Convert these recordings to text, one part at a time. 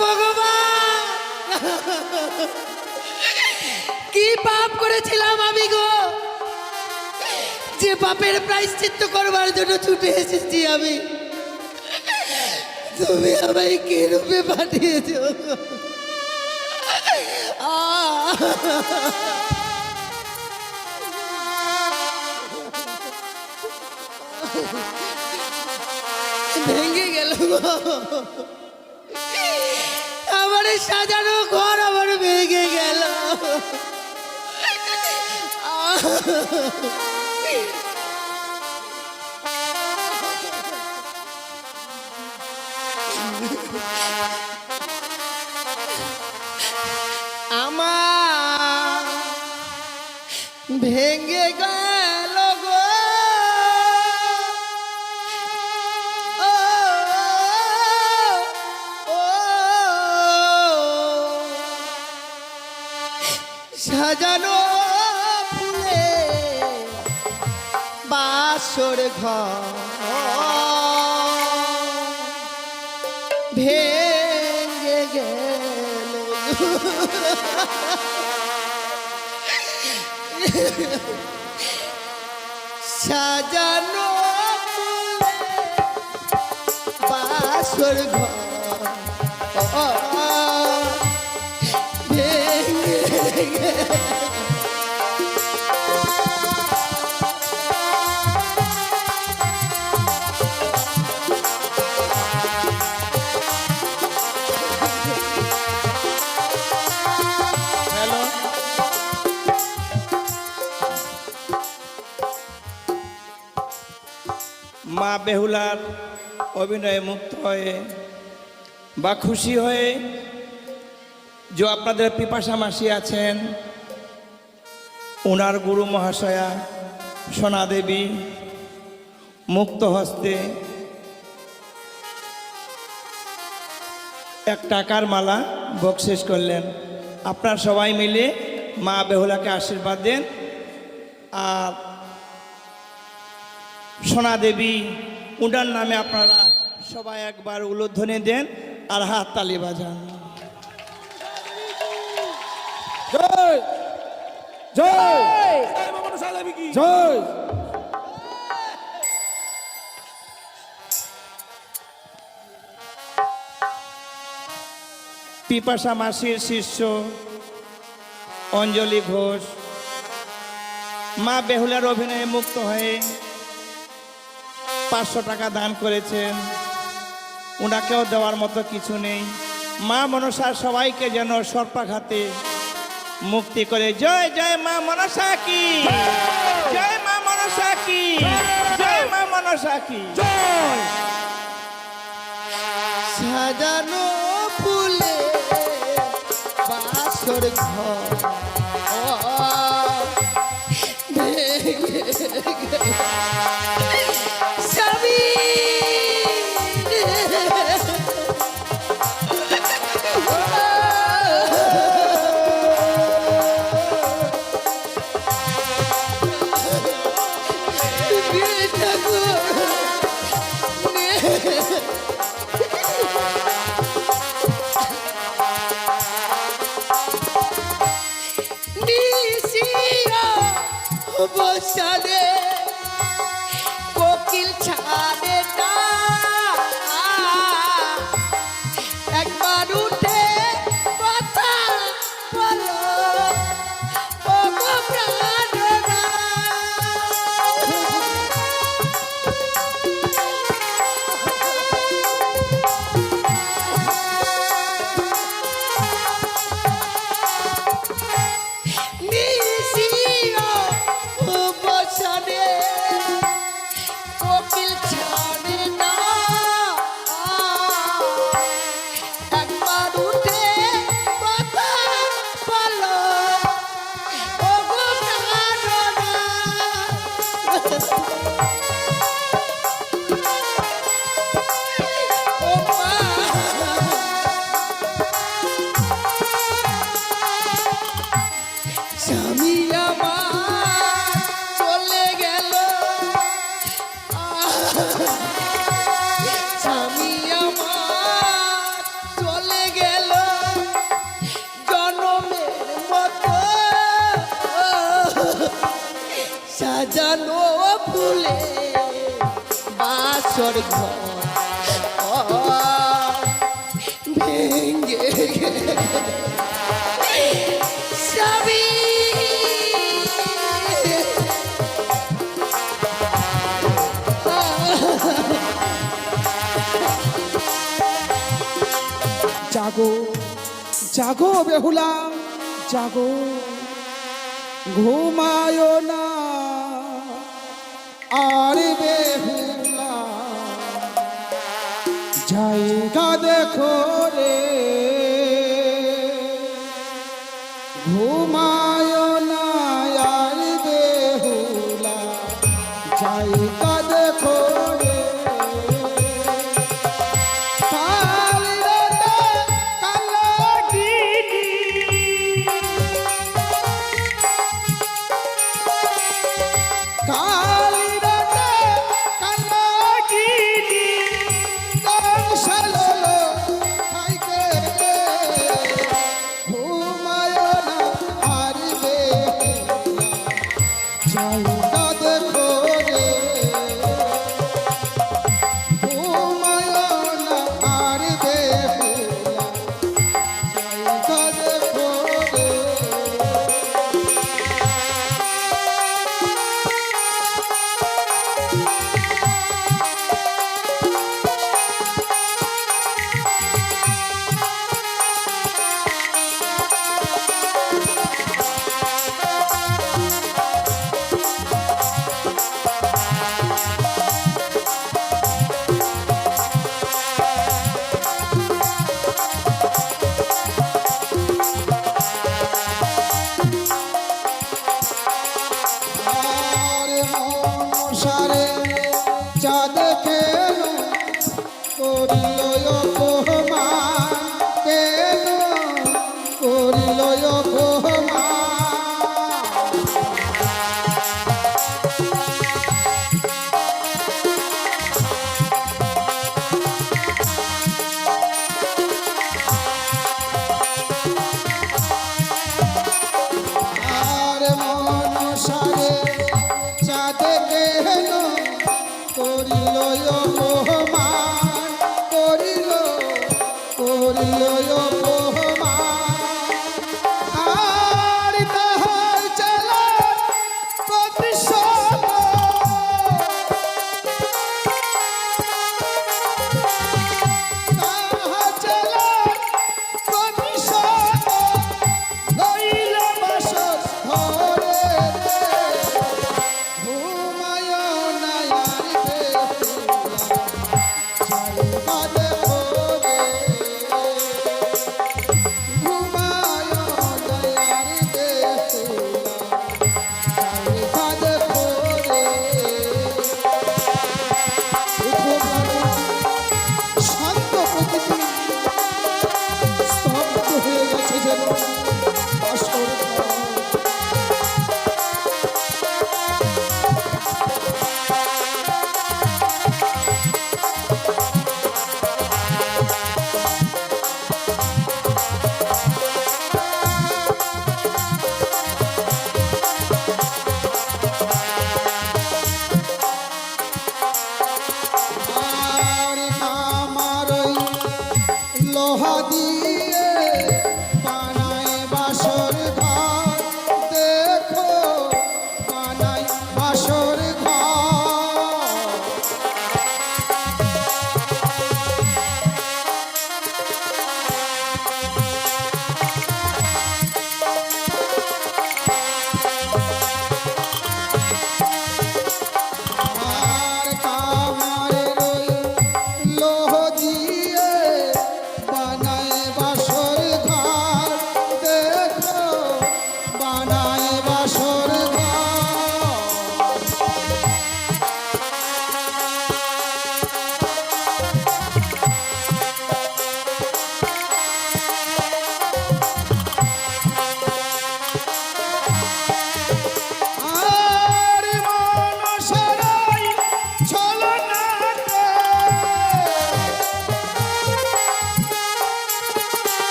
ভগবান, কি পাপ করেছিলাম আমি গো, যে পাপের প্রায়শ্চিত্ত করবার জন্য ছুটে এসেছি আমি। তুমি আমায় কে রূপে পাঠিয়েছ? ভেঙে গেল আমার সাজানো ঘর, আমার ভেঙে গেল। আমার ভেঙে গেল গো, ও ও সাজানো ফুলে বাসর ঘর ভেঙে গেল। সাজানো ফুলে বাসর ঘর ভেঙে গেল। মা বেহুলার অভিনয়ে মুক্ত হয়ে বা খুশি হয়ে যে আপনাদের পিপাসা মাসি আছেন, ওনার গুরু মহাশয়া সোনা দেবী মুক্ত হস্তে এক টাকার মালা বকশিস করলেন। আপনারা সবাই মিলে মা বেহুলাকে আশীর্বাদ দেন আর সোনা দেবী উনার নামে আপনারা সবাই একবার উলুধ্বনি দেন আর হাত তালি বাজান। জয় জয় জয়। পিপাসা মাসির শিষ্য অঞ্জলি ঘোষ মা বেহুলার অভিনয়ে মুক্ত হয়ে 500 টাকা দান করেছেন। ওনাকেও দেওয়ার মতো কিছু নেই। মা মনসার সবাইকে যেন সর্পাঘাতে মুক্তি করে। জয় জয় মা মনসা কি, জয় মা মনসা কি, জয় মা মনসা কি জয়। সাজানো ফুলে বাসর ঘর ভেঙে গেল। স্বামী বসালে কোকিল ছাড়ে না, একবার উঠে কথা বলো ও গো প্রাণনা। বসালে কোকিল সাজানো ফুলে বাসর ঘর ভেঙ্গে সবই জাগো জাগো বেহুলা জাগো, ঘুমায় না আর বেহুলা, জায়গা দেখো রে, ঘুমায় না আর বেহুলা, জায়গা দেখো রে। কাল রাতে কালাগিনি, কাল রাতে কালাগিনি, কংসালো খাইতে রে, ঘুমায় না আর বেহুলা, জায়গা দেখো রে, ঘুমায় না আর বেহুলা, জায়গা দেখো রে। আর মনসারে চাঁদ কেন করিল অপমান, কেন করিল অপমান, আর মনসারে চাঁদ কেন করিল অপমান, করিল করিল অপমান, আর তাহার চালার প্রতিশোধ, তাহার চালার প্রতিশোধ লইল বাসর ঘরে রে, ঘুমায়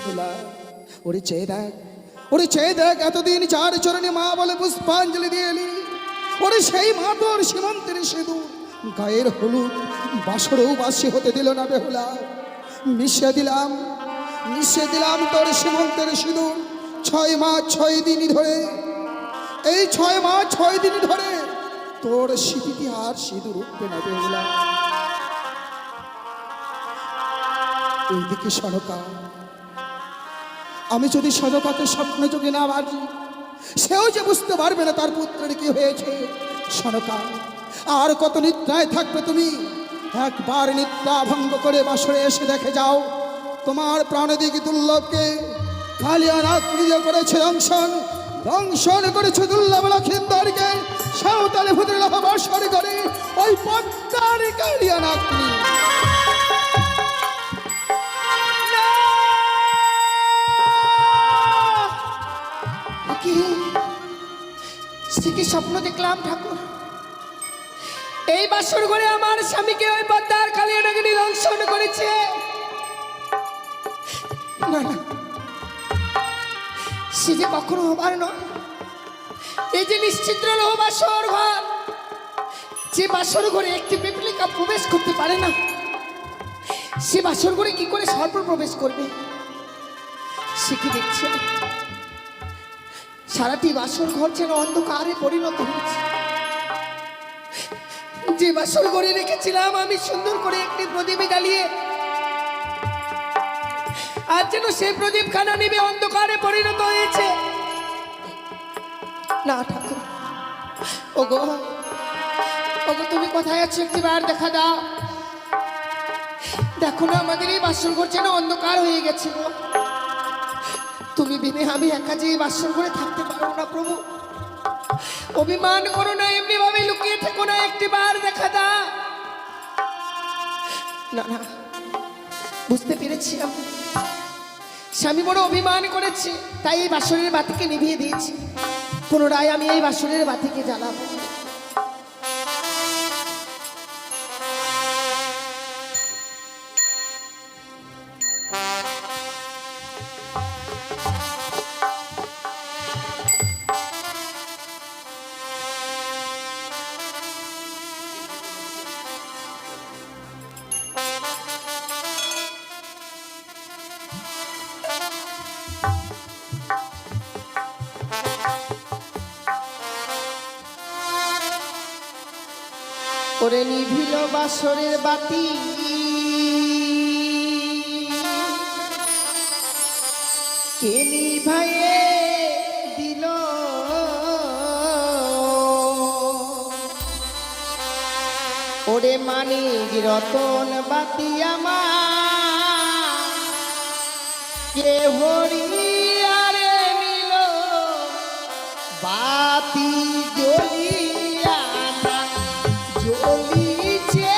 বেহুলা, ওরে চেয়ে দেখ, ওরে চেয়ে দেখ, এতদিন যার চরণে মা বলে পুষ্পাঞ্জলি দিয়ে এলি, ওরে সেই মা তোর সীমন্তের সিঁদুর গায়ের হলুদ বাসরও বাসি হতে দিল না বেহুলা। মিশিয়ে দিলাম তোর সীমন্তের সিঁদুর 6 মাস 6 দিন ধরে। এই 6 মাস 6 দিন ধরে তোর স্মৃতিতে আর সিঁদুর উঠবে না বেহুলা। এইদিকে সনকা, আমি যদি সনকাকে স্বপ্ন যোগে না বাজি, সেও যে বুঝতে পারবে না তার পুত্রের কি হয়েছে। সনকা, আর কত নিদ্রায় থাকবে তুমি? একবার নিদ্রা ভঙ্গ করে বাসরে এসে দেখে যাও, তোমার প্রাণদিক দুর্লভকে কালিয়ানাথ নিজে করেছে দংশন করেছে দুর্লভ লক্ষিন্দরকে সাঁওতালি ভূতের বাসর করে ওই পদ্মার কালিয়ানাথ। কি স্বপ্ন দেখলাম ঠাকুর? এই বাসর ঘরে আমার স্বামীকে ওই পদ্মার কালিয়ানাথ দংশন করেছে। না না, সে যে কখনো হবার নয়। এই যে নিশ্চিদ্র রহ বাসর ঘর, যে বাসর ঘরে একটি পিপলিকা প্রবেশ করতে পারে না, সে বাসর ঘরে কি করে সর্প প্রবেশ করবে? সে কি দেখছে? সারাটি বাসর ঘর যেন অন্ধকারে পরিণত হয়েছে। যে বাসর ঘরে রেখেছিলাম আমি সুন্দর করে একটি প্রদীপ জ্বালিয়ে, আর যেন সেই প্রদীপ খানা নিবে অন্ধকারে পরিণত হয়েছে। না ঠাকুর, ওগো ওগো, তুমি কোথায় আছো? একটিবার দেখা দাও। দেখো না, আমাদের এই বাসর ঘর যেন অন্ধকার হয়ে গেছে গো। তুমি বিনে আমি একা যে এই বাসর ঘরে থাকতে পারবো না প্রভু। অভিমান করো না, এমনি ভাবে লুকিয়ে থেকো না, একটিবার দেখা দাও। না না, বুঝতে পেরেছি আমি, স্বামী বড় অভিমান করেছে, তাই এই বাসরের বাতিকে নিভিয়ে দিয়েছি। পুনরায় আমি এই বাসরের বাতিকে জ্বালাবো। ওরে নিভিল বাসরের বাতি, কে নিভাইয়ে দিল? ওরে মানিক রতন বাতি আমার কে হরিয়ারে নিল? বাতি জ্বলিয়া জ্বলিছে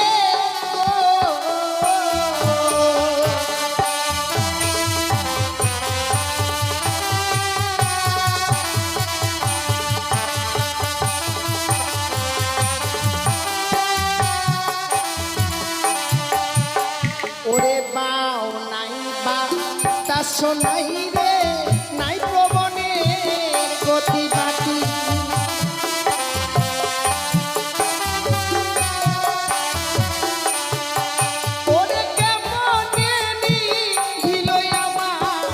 ওরে বাও নাই বা তা শোনাই রে, নাই প্রবণের গতি বাটি। ওরে কেমনে নিভিল আমার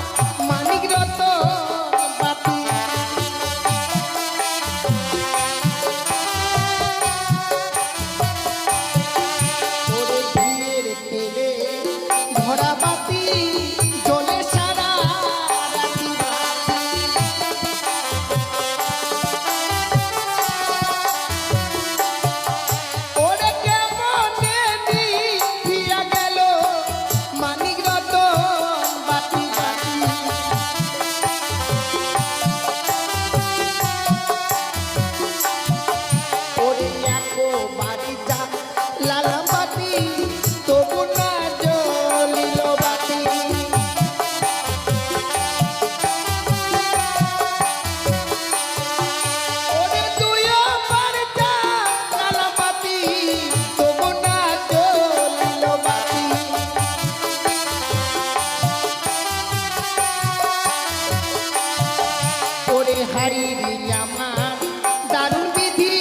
মানিক রতন বাতি। ওরে ঘিয়ের তেলে ভরা বাতি জ্বলে সারা বাড়ির আমার দারুণ বিধি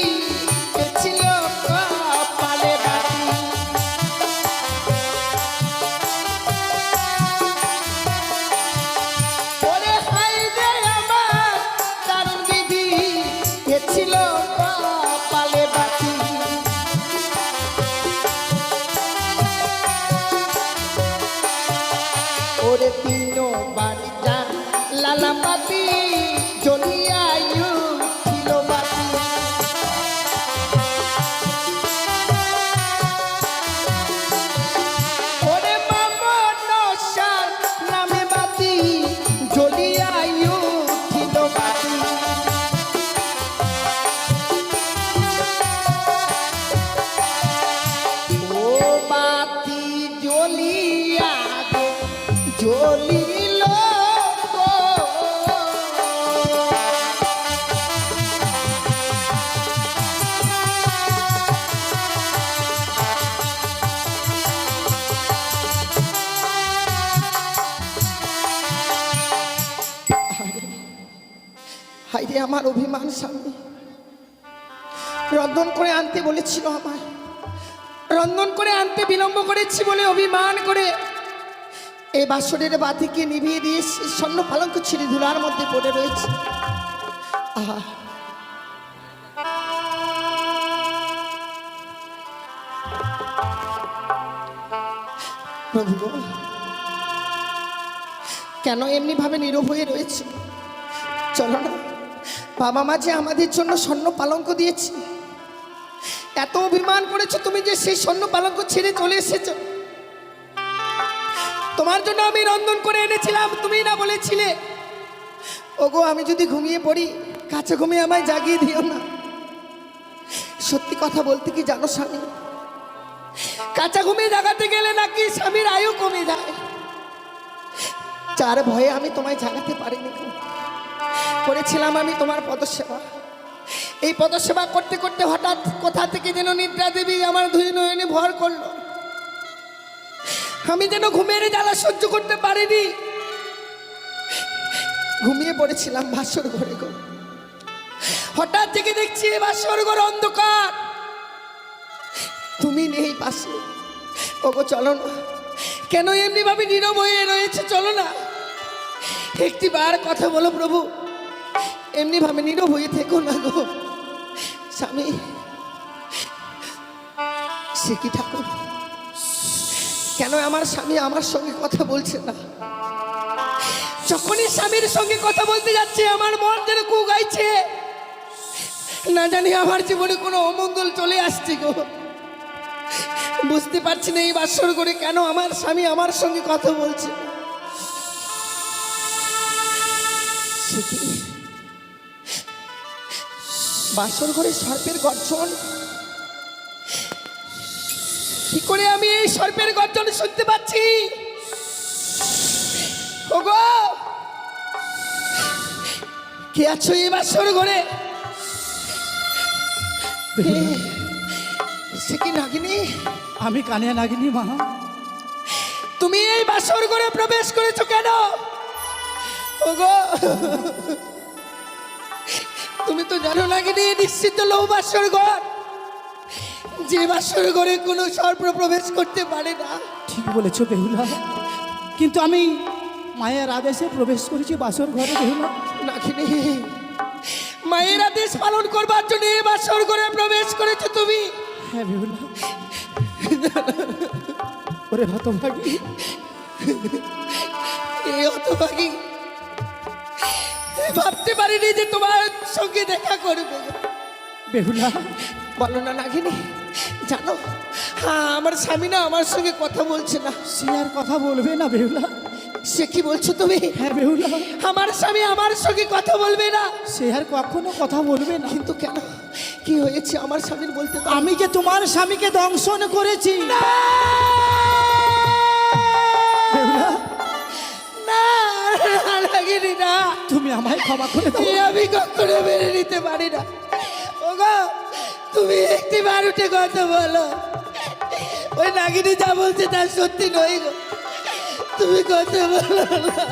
এ ছিল কপালে বাতি। ওরে হাই রে আমার দারুণ বিধি এ ছিল কপালে বাতি। ওরে তিনো বাড়িটা লালা পাতি জ্বলিয়ায়ু ছিল বাতি। ওরে মামনসার নামে বাতি জ্বলিয়ায়ু ছিল বাতি। ও বাতি জ্বলিয়া গো জ্বলিল গো। হাইরে আমার অভিমান স্বামী, রন্ধন করে আনতে বলেছিল আমার, রন্ধন করে আনতে বিলম্ব করেছি বলে অভিমান করে এই বাসরের বাতিকে নিভিয়ে দিয়ে স্বর্ণ পালঙ্ক ছিঁড়ে ধুলার মধ্যে পড়ে রয়েছে। আহা, প্রভু গো, কেন এমনি ভাবে নীরব হয়ে রয়েছে? চলো না, বাবা মা যে আমাদের জন্য স্বর্ণ পালঙ্ক দিয়েছে, এত অভিমান করেছো তুমি যে সেই স্বর্ণ পালঙ্ক ছেড়ে চলে এসেছো। তোমার জন্য আমি রন্ধন করে এনেছিলাম, তুমি না বলেছিলে ওগো আমি যদি ঘুমিয়ে পড়ি কাছে ঘুমিয়ে আমায় জাগিয়ে দিও না। সত্যি কথা বলতে কি জানো স্বামী, কাঁচা ঘুমিয়ে জাগাতে গেলে নাকি স্বামীর আয়ু কমে যায়। যার ভয়ে আমি তোমায় জাগাতে পারিনি। করেছিলাম আমি তোমার পদসেবা, এই পদসেবা করতে করতে হঠাৎ কোথা থেকে যেন নিদ্রা দেবী আমার দুই নয়নে ভর করলো। আমি যেন ঘুমের জ্বালা সহ্য করতে পারিনি, ঘুমিয়ে পড়েছিলাম বাসর ঘরে গো। হঠাৎ থেকে দেখছি বাসর ঘর অন্ধকার, তুমি নেই পাশে। ওগো চলো না, কেন এমনি ভাবে নীরব হয়ে রয়েছে? চলো না, একটি বার কথা বলো প্রভু, এমনি ভাবে নীরব হয়ে থেকো না গো। স্বামী সে কি ঠাকুর, কেন আমার স্বামী আমার সঙ্গে কথা বলছে না? যখনই স্বামীর সঙ্গে কথা বলতে যাচ্ছে আমার মন যেন কু গাইছে, না জানি আমার জীবনে কোনো অমঙ্গল চলে আসছে গো। বুঝতে পারছি না এই বাসর করে কেন আমার স্বামী আমার সঙ্গে কথা বলছে। বাসর ঘরে সর্পের গর্জন, কি করে আমি এই সর্পের গর্জন শুনতে পাচ্ছি? ওগো কে আছো এই বাসর ঘরে? সে কি নাগিনী? আমি কানিয়া নাগিনী মা। তুমি এই বাসর ঘরে প্রবেশ করেছো কেন? ওগো তুমি তো জানো নাগিনী নিশ্চিত লৌ বাসর ঘর, যে বাসর ঘরে কোনো সর্প প্রবেশ করতে পারে না। ঠিক বলেছো বেহুলা, কিন্তু আমি মায়ের আদেশে প্রবেশ করেছি বাসর ঘরে বেহুলা। নাগিনী মায়ের আদেশ পালন করবার জন্য এই বাসর ঘরে প্রবেশ করেছো তুমি? হ্যাঁ বেহুলা। ওরে হতভাগী, এই হতভাগী ভাবতে পারিনি যে তোমার সঙ্গে দেখা করবো। বেহুলা বলো না নাগিনী, জানো হ্যাঁ আমার স্বামী না আমার সঙ্গে কথা বলছে না। সে আর কথা বলবে না বেহুলা। সে কি বলছো তুমি? হ্যাঁ বেহুলা, আমার স্বামী আমার সঙ্গে কথা বলবে না? সে আর কখনো কথা বলবে না। কিন্তু কেন, কি হয়েছে আমার স্বামীর বলতে পারো? আমি যে তোমার স্বামীকে দংশন করেছি। বেহুলা না নাগিনী না, তুমি আমায় ক্ষমা করে দাও। এই আমি কখনো মেনে নিতে পারি না। ওগো তুমি একটি বার উঠে কথা বলো, ওই নাগিনী যা বলছে তা সত্যি নয় গো, তুমি কথা বলো না।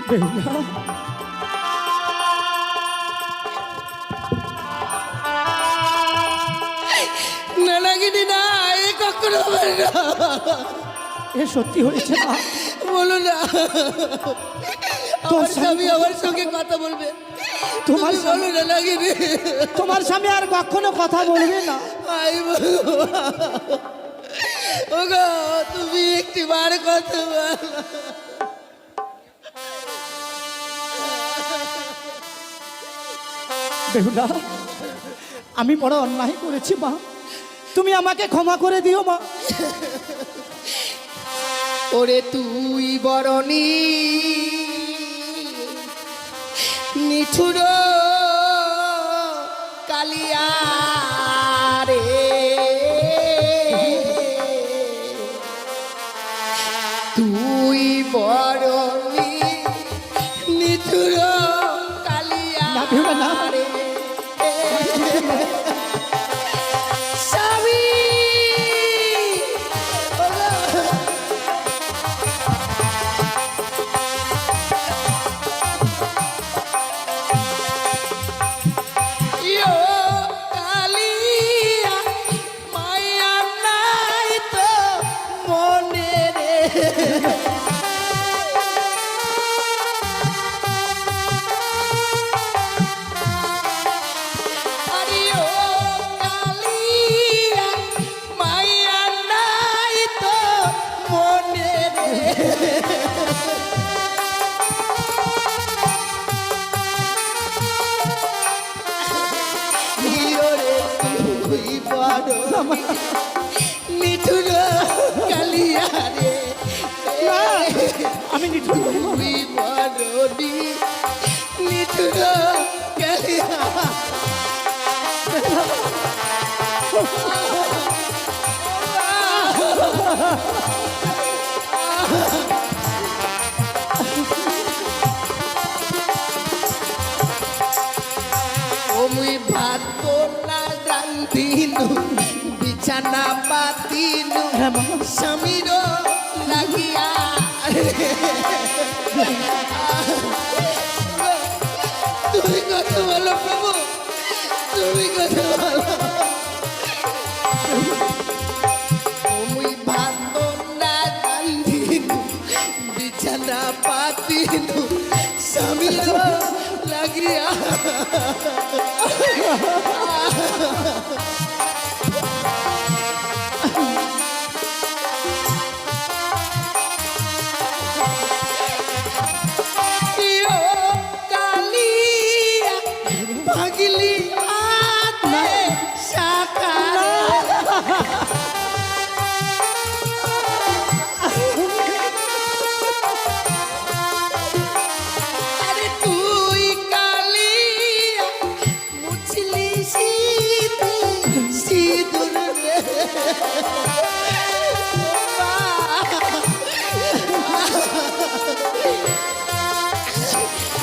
বেহুলা নাগিনি না, এ কখনো হবে না। এ সত্যি হয়েছে মা। বলো না, তোর আমার স্বামী আমার সঙ্গে কথা বলবে। তোমার তুমি বলো না নাগিনি। তোমার স্বামী আর কখনো কথা বলবে না। আই বলো। ওগো, তুমি একটি বার কথা বলো। বেহুলা, আমি বড় অন্যায় করেছি মা, তুমি আমাকে ক্ষমা করে দিও মা। ওরে তুই বরণী নিঠুর কালিয়া রে, তুই বরণী নিঠুর কালিয়া না বেহুলা, না। রে। স্বামী, ইয়ো কালিয়া মায়া নাই তো মনে রে। আরে ও কালিয়া মায়া নাই তো মনে রে। ইয়োরে তুই বড় নিঠুর কালিয়া রে, আমি নিঠুর নই মা। তুই বড় নিঠুর কালিয়া। ওমুই ভাত না রান্ধিনু, বিছানা পাতিনু, হ্যাঁ মা। স্বামীর লাগিয়া। তুমি কথা বলো প্রভু, তুমি কথা বলো। ওমুই ভাত না রান্ধিনু, বিছানা পাতিনু, স্বামীর লাগিয়া। ইয়ো কালিয়া ভাগিলি হাতে সাকারে। আরে তুই কালিয়া মুছলি সিঁদুর রে।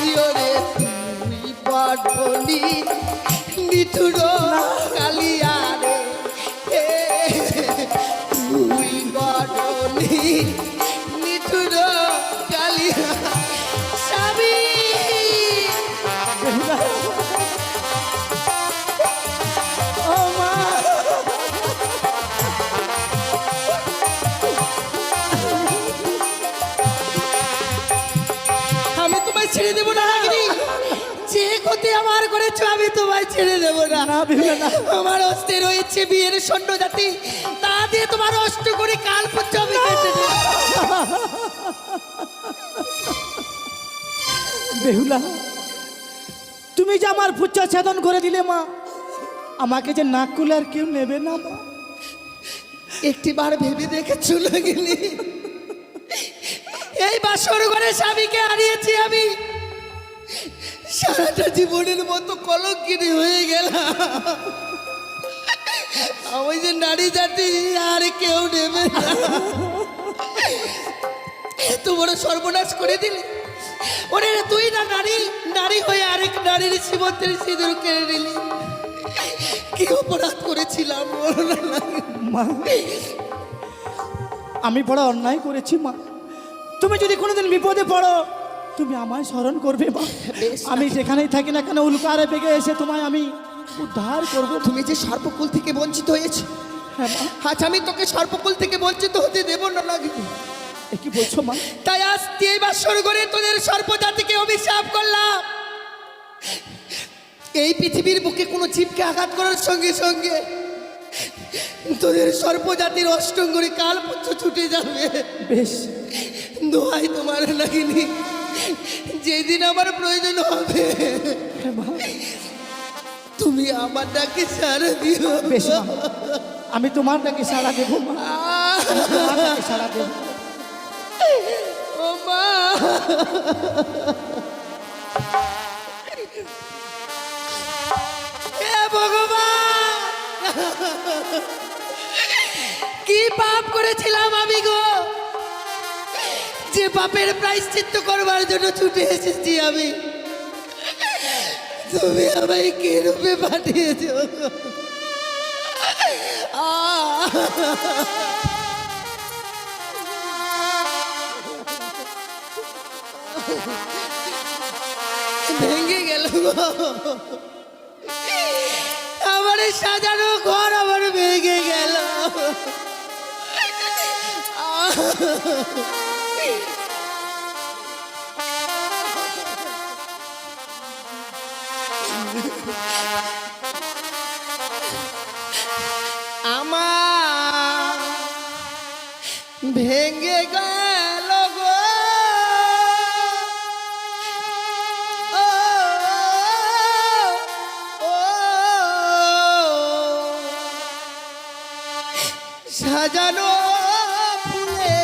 ইয়োরে তুই বড়নি নিঠুর কালিয়া রে, তুই বড়নি নিঠুর কালিয়া। স্বামী, ও মা, আমি তোমায় ছেড়ে দেবো না নাগিনী। যে ক্ষতি আমার করেছো আমি তোমায় ছেড়ে দেবো না। না বেহুলা, না। আমার অস্তে রয়েছে বিয়ের সৈন্য জাতি, তা দিয়ে তোমার অষ্ট করে কাল পর্যন্ত আমি কেটে দেবো। বেহুলা, তুমি যে আমার পুচ্ছা ছেদন করে দিলে মা, আমাকে যে নাক কুলে আর কেউ নেবে না মা। একটি বার ভেবে দেখেছো নাগিনী, এই বাসর ঘরে স্বামীকে হারিয়েছি আমি, সারাটা জীবনের মতো কলঙ্কিনী হয়ে গেলাম। আমি যে নারী জাতি আর কেউ নেবে না। এত বড় সর্বনাশ করে দিলি। ওরে তুই না নারী, নারী হয়ে আরেক নারীর সীমন্তের সিঁদুর কেড়ে নিলি। কি অপরাধ করেছিলাম বলো না। মা, আমি বড় অন্যায় করেছি মা। তুমি যদি কোনোদিন বিপদে পড়ো, তুমি আমায় স্মরণ করবে মা। বেশ। আমি যেখানেই থাকি না কেন, উল্কারে বেগে এসে তোমায় আমি উদ্ধার করব। তুমি যে সর্বকুল থেকে বঞ্চিত হয়েছে আজ আমি তোকে সর্বকুল থেকে বঞ্চিত হতে দেব না নাগিনী। এ কি বলছো মা? তাই আজ এই বাসর করে তোদের সর্বজাতিকে অভিশাপ করলাম। এই পৃথিবীর বুকে কোনো জীবকে আঘাত করার সঙ্গে সঙ্গে তোদের সর্বজাতির অষ্টঙ্গরি কাল পুত্র ছুটে যাবে। বেশ, দোহাই তোমার নাগিনী, যেদিন আমার প্রয়োজন হবে হ্যাঁ মা। তুমি আমার ডাকে সাড়া দিও। বেশ মা, আমি তোমার ডাকে সাড়া দেবো মা, আমি তোমার ডাকে সাড়া দেবো। ও মা, হে ভগবান, কি পাপ করেছিলাম আমি গো, যে পাপের প্রায়শ্চিত্ত করবার জন্য ছুটে এসেছি আমি। তুমি আমায় কে রূপে পাঠিয়েছ গো? ভেঙে গেল গো, আমার সাজানো ঘর আমার ভেঙে গেল। আমার ভেঙে গেল গো, ও, ও, সাজানো ফুলে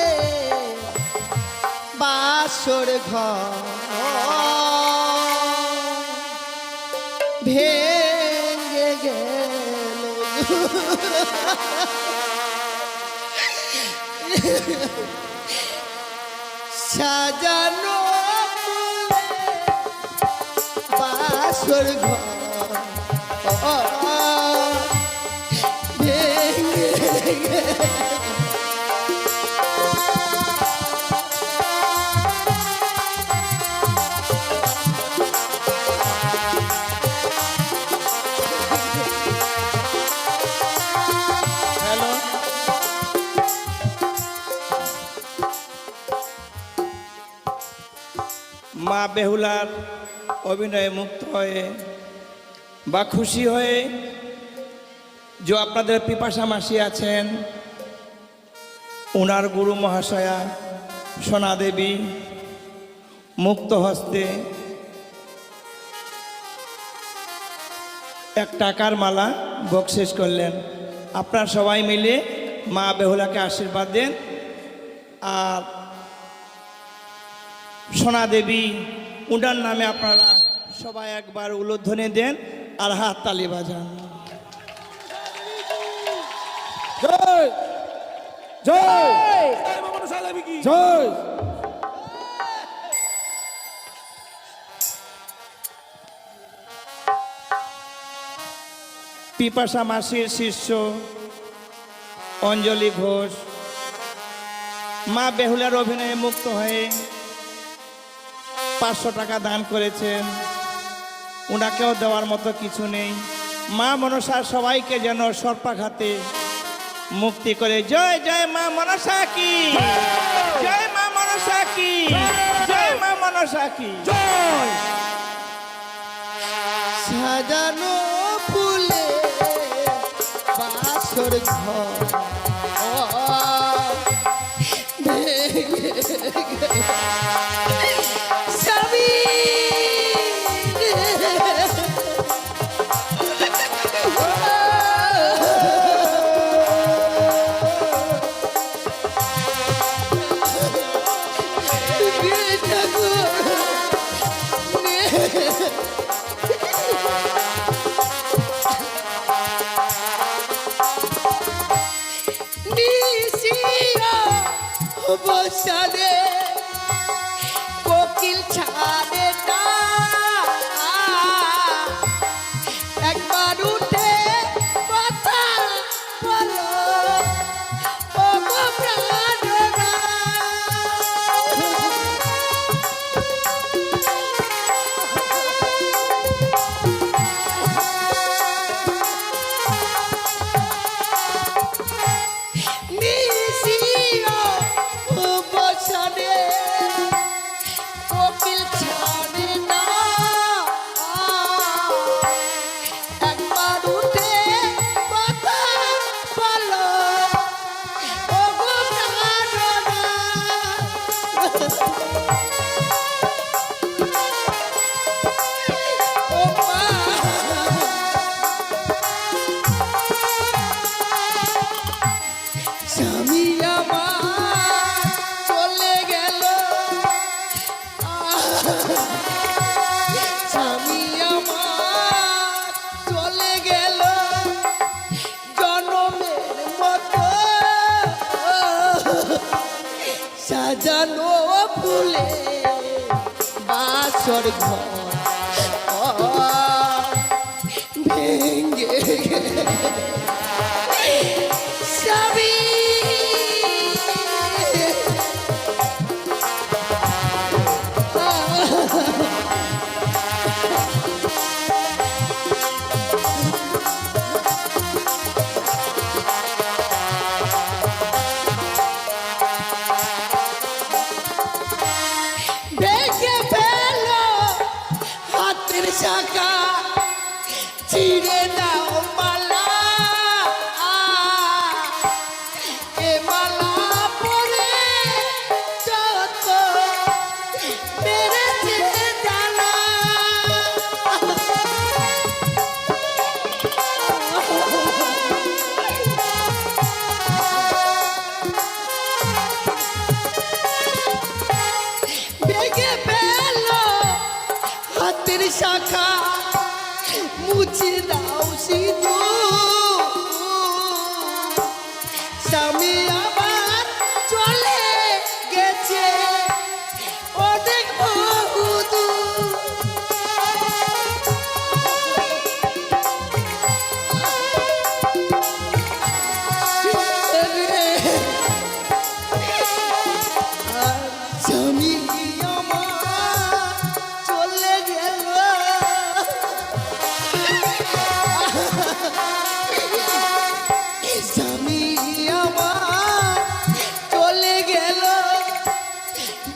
বাসর ঘর ভেঙে গেল সাজানো ফুলে বাসর ঘর ভেঙে গেল। হ্যালো, মা বেহুলার অভিনয়ে মুক্ত হয়ে বা খুশি হয়ে যে আপনাদের পিপাসা মাসি আছেন, ওনার গুরু মহাশয়া সোনা দেবী মুক্ত হস্তে এক টাকার মালা বকশিস করলেন। আপনারা সবাই মিলে মা বেহুলাকে আশীর্বাদ দেন আর সোনা দেবী উনার নামে আপনারা সবাই একবার উলুধ্বনি দেন আর হাত তালি বাজান। জয় জয় জয়। পিপাসা মাসির শিষ্য অঞ্জলি ঘোষ মা বেহুলার অভিনয়ে মুক্ত হয়ে 500 টাকা দান করেছেন। ওনাকেও দেওয়ার মতো কিছু নেই। মা মনসার সবাইকে যেন সর্পাঘাতে মুক্তি করে। জয় জয় মা মনসা কি, জয় মা মনসা কি, জয় মা মনসা কি জয়। সাজানো ফুলে বাসর ঘর ভেঙে গেল। স্বামী বসানে কোকিল ছাড়ে না, একবার উঠে কথা বলো ও গো প্রাণনা। সাজানো ফুলে বাসর ঘর ভেঙ্গে সবই ভেঙে ফেল হাতের শাখা ছিঁড়ে দাও মালা এ মালা পরে যত মেরেছে জ্বালা ভেঙে ফেল হাতের শাখা মুছে দাও সিঁদু স্বামী আমার চলে গেছে অনেক বহুদূর স্বামী আমার চলে গেল স্বামী আমার চলে গেল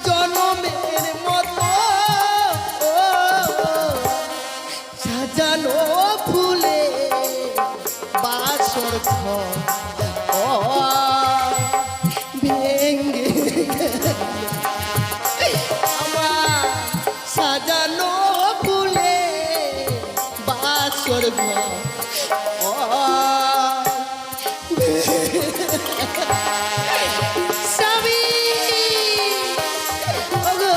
জনমের মতো সাজানো ফুলে বাসর ঘর ভেঙ্গে আমার সাজানো ফুলে বাসর ঘর স্বামী ওগো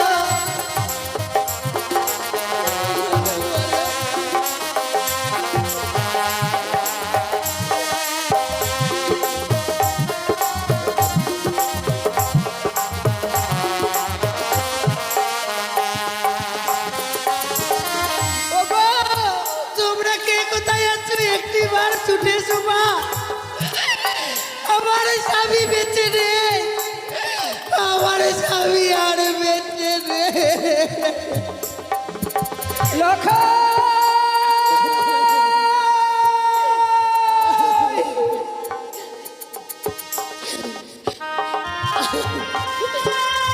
ওগো তোমরা কে কোথায় আছো একটিবার ছুটে শোভা আমার স্বামী বেঁচে রে আমার স্বামী আর বেঁচে রে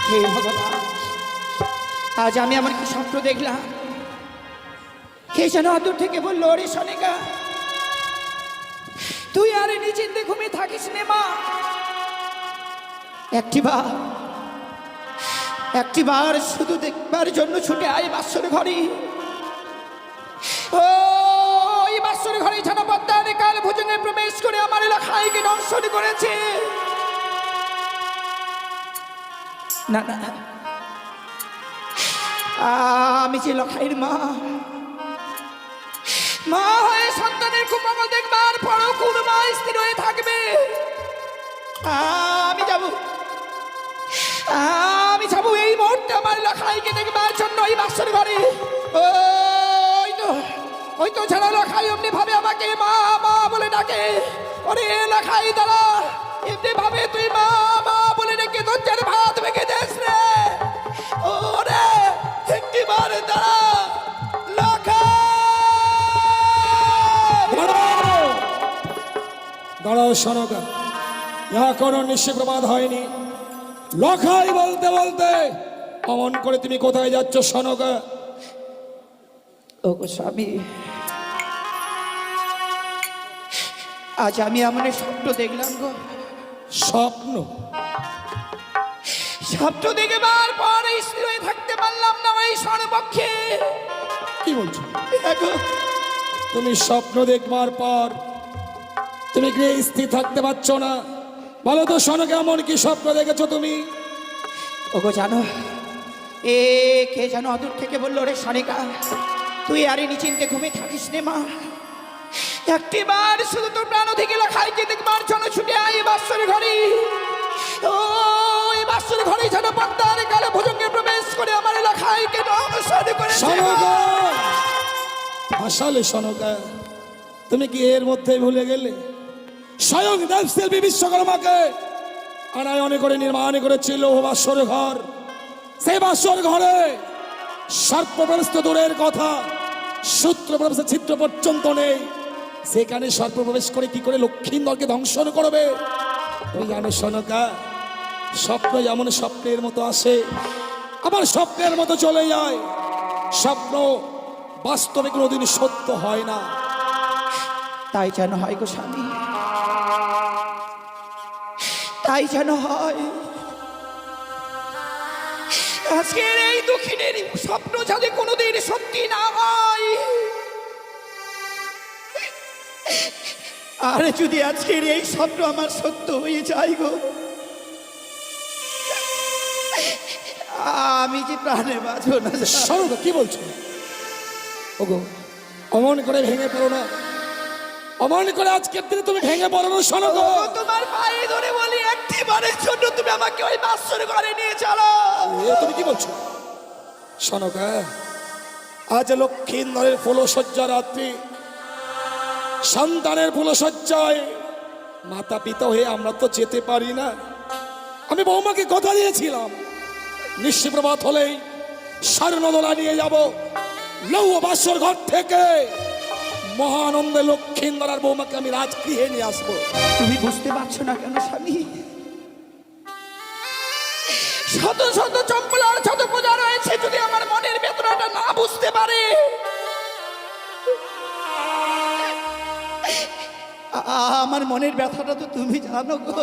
হে ভগবান, আজ আমি আমার কি স্বপ্ন দেখলাম। কে যেন আদর থেকে বললো, রে সনিকা তুই আরে নিচিন্তে ঘুমিয়ে থাকিস নে মা, একটিবার শুধু দেখবার জন্য ছুটে আয় বাসর ঘরে। ওই বাসর ঘরে যেন পদ্মারে কাল ভুজঙ্গে প্রবেশ করে আমার এলাকায় দর্শন করেছে। না না, আমি যে লখাইয়ের মা, মা হয়ে সন্তানের কুমঙ্গল দেখবার পরও কোন মা স্থির হয়ে থাকবে? আমি যাব এই মুহূর্তে আমার লখাইকে দেখবার জন্য এই বাসর ঘরে। ওই তো ছাড়া লখাই অমনি ভাবে আমাকে মা মা বলে ডাকে। ওরে লখাই দাঁড়া, এমনি ভাবে তুই মা মা বলে ডেকে দরজার ভাত ভেঙে দেস রে। ওরে একটিবার দাঁড়া দাঁড়াও সনকা, এখনো নিশ্চয় প্রমাদ হয়নি। লখাই বলতে বলতে অমন করে তুমি কোথায় যাচ্ছ সনকা? ও গো স্বামী, আজ আমি এমন স্বপ্ন দেখলাম গো। স্বপ্ন দেখবার পর স্থির হয়ে থাকতে পারলাম না ওই সর্বপক্ষে। কি বলছো? তুমি স্বপ্ন দেখবার পর তুমি গৃহে স্থির থাকতে পারছো না? বলো তো সনকা, এমন কি স্বপ্ন দেখেছো তুমি? ওগো জানো, কে যেন অদূর থেকে বললো, রে সনিকা তুই আরে নিচিন্তে ঘুমিয়ে থাকিস নে মা, একটিবার শুধু তোর প্রাণ থেকে লখাইকে দেখবার জন্য ছুটে আয় বাসর ঘরে। ওই বাসর ঘরে যেন পদ্মার কালে ভুজঙ্গে প্রবেশ করে আমার এলাকায় কে ধ্বংস করে সনকা হাসালে সনকা, তুমি কি এর মধ্যে ভুলে গেলে স্বয়ং দেবশিল্পী বিশ্বকর্মাকে আনায়নে করে নির্মাণ করেছিল বাসর ঘর। সেই বাসর ঘরে সর্প প্রবেশ তো দূরের কথা, সূত্র প্রবেশের ছিদ্র পর্যন্ত নেই। সেখানে সর্প প্রবেশ করে কি করে লক্ষ্মীন্দরকে ধ্বংসন করবে? তুমি জানো সনকা, স্বপ্ন যেমন স্বপ্নের মতো আসে আবার স্বপ্নের মতো চলে যায়। স্বপ্ন বাস্তবে কোনোদিন সত্য হয় না। তাই যেন হয় গো স্বামী, তাই যেন হয়। আজকের এই দুঃখিনের স্বপ্ন যাতে কোনোদিন সত্যি না হয়। আর যদি আজকের এই স্বপ্ন আমার সত্য হয়ে যায় গো, আমি যে প্রাণে বাঁচব না। সনকা কি বলছো? ওগো অমন করে ভেঙে পড়ো না, অমন করে আজকের দিনে তুমি ভেঙে পড়ো না সনকা। ও, তোমার পায়ে ধরে বলি একটিবারের জন্য তুমি আমাকে ওই বাসর ঘরে নিয়ে চলো। এ তুমি কি বলছো সনকা? আজ লক্ষ্মীন্দরের ফুলশয্যা রাত্রি, সন্তানের ফুলশয্যায় মাতা পিতা হয়ে আমরা তো যেতে পারি না। আমি বৌমাকে কথা দিয়েছিলাম নিশিপ্রভাত হলেই স্বর্ণদোলা নিয়ে যাব লৌহ বাসর ঘর থেকে। মহানন্দে লক্ষ্মীন্দর আর বৌমাকে আমি রাজগৃহে নিয়ে আসবো। তুমি বুঝতে পারছো না কেন স্বামী? শত শত চম্পল আর শত পূজা রয়েছে, যদি আমার মনের বেদনাটা না বুঝতে পারে, আমার মনের ব্যথাটা তো তুমি জানো গো।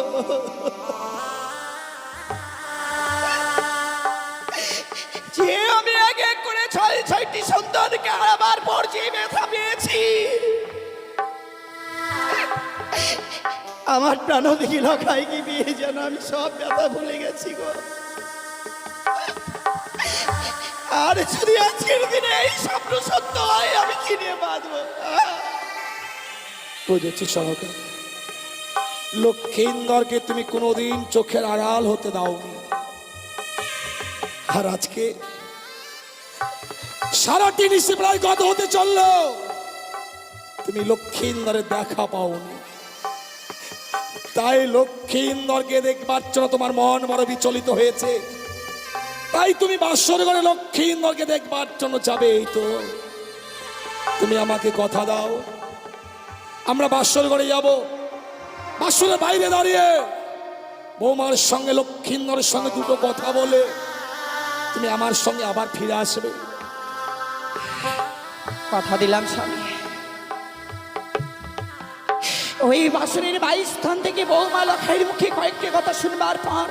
যে আমি এক এক করে ছয়টি সন্তানকে হারাবার পর যে ব্যথা পেয়েছি, আমার প্রাণ দেখি লখাই কি বিয়ে যেন আমি সব ব্যথা ভুলে গেছি গো। আর যদি আজকের দিনে এই স্বপ্ন সত্য হয়, আমি কি নিয়ে বাঁচবো? বুঝেছি সনকা, লক্ষ্মীন্দরকে তুমি কোনোদিন চোখের আড়াল হতে দাওনি। আর আজকে সারাটি নিশি প্রায় গত হতে চললো, তুমি লক্ষ্মীন্দরের দেখা পাওনি। তাই লক্ষ্মীন্দরকে দেখবার জন্য তোমার মন বড় বিচলিত হয়েছে। তাই তুমি বাসর ঘরে লক্ষ্মীন্দরকে দেখবার জন্য যাবে। এই তো তুমি আমাকে কথা দাও, আমরা বাসর ঘরে যাব। বাসরের বাইরে দাঁড়িয়ে বৌমার সঙ্গে লক্ষ্মীন্দরের সঙ্গে দুটো কথা বলে তুমি আমার সঙ্গে আবার ফিরে আসবে। কথা দিলাম স্বামী, ওই বাসনের 22 স্থান থেকে বৌমা লখাইয়ের মুখে কয়েকটি কথা শুনবার পর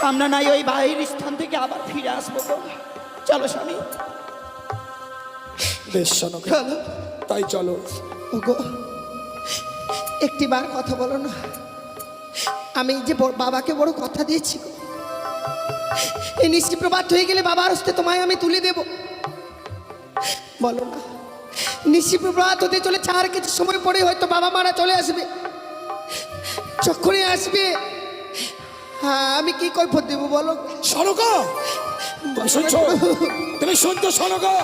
আমরা নাই ওই বাইরের স্থান থেকে আবার ফিরে আসবো গো। চলো স্বামী, বেশ সনকা, চলো। তাই চলো। ওগো একটিবার কথা বলো না। আমি যে বাবাকে বড় কথা দিয়েছি গো, এই নিশ্চিত প্রভাত হয়ে গেলে বাবার হস্তে তোমায় আমি তুলে দেব। বলো না, নিশ্চিত প্রভাত হতে চলে আর কিছু সময় পরে হয়তো বাবা মারা চলে আসবে। যখনই আসবে হ্যাঁ আমি কি কৈফত দেব বলো? সনকা তুমি শুনছো? তুমি শুনছো সনকা?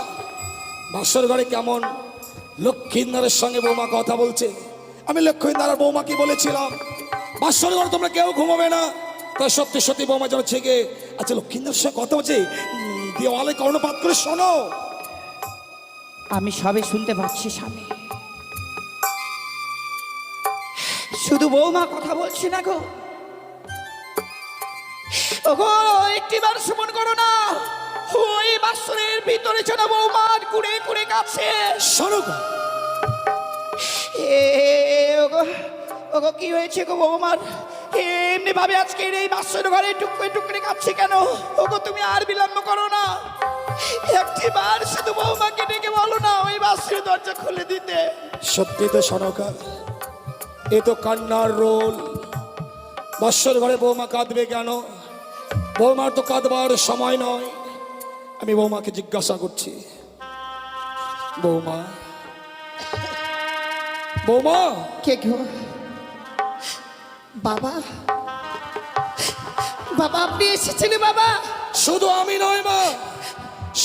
বাসর ঘরে কেমন লক্ষ্মীন্দরের সঙ্গে বৌমা কথা বলছে। আমি লক্ষ্মীন্দর আর বৌমাকে বলেছিলাম বাসর ঘরে তোমরা কেউ ঘুমাবে না। তাই সত্যি সত্যি বৌমা যেন ছেগে আচ্ছা লক্ষ্মীন্দরের সঙ্গে কথা বলছে, দেওয়ালে কর্ণপাত করে শোনো। আমি সবে শুনতে পাচ্ছি স্বামী, শুধু বৌমা কথা বলছি না গো। ওগো একটিবার সুমন করো না, ওই বাসরের ভিতরে যেন বৌমার কুড়ে কুড়ে কাছে। সনকা ওগো ওগো কি হয়েছে গো বৌমার? এমনি ভাবে আজকে এই বাসর ঘরে টুকরে টুকরে কাঁদছে কেন? ওগো তুমি আর বিলম্ব করো না, একটিবার শুধু বৌমাকে ডেকে বলো না ওই বাসের দরজা খুলে দিতে। সত্যি তো সনকা, এ তো কান্নার রোল। বাসর ঘরে বৌমা কাঁদবে কেন? বৌমার তো কাঁদবার সময় নয়। আমি বৌমাকে জিজ্ঞাসা করছি, বৌমা বৌমা কে গো? বাবা বাবা আপনি এসেছেন বাবা? শুধু আমি নয় মা,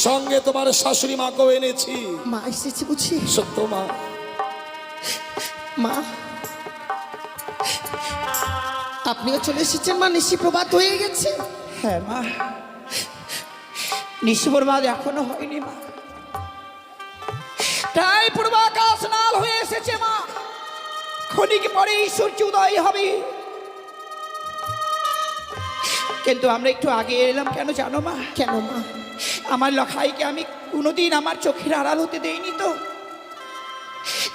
সঙ্গে তোমার শাশুড়ি মাকেও এনেছি। মা এসেছে বুঝি? সত্য মা। মা আপনিও চলে এসেছেন মা, নিশি প্রভাত হয়ে গেছে। হ্যাঁ মা, নিশিপ্রভাত এখনো হয়নি মা, তাই পূর্বাকাশ লাল হয়ে এসেছে মা, ক্ষণিক পরেই সূর্য উদয় হবে। কিন্তু আমরা একটু আগে এলাম কেন জানো মা? কেন মা? আমার লখাইকে আমি কোনোদিন আমার চোখের আড়াল হতে দেইনি তো,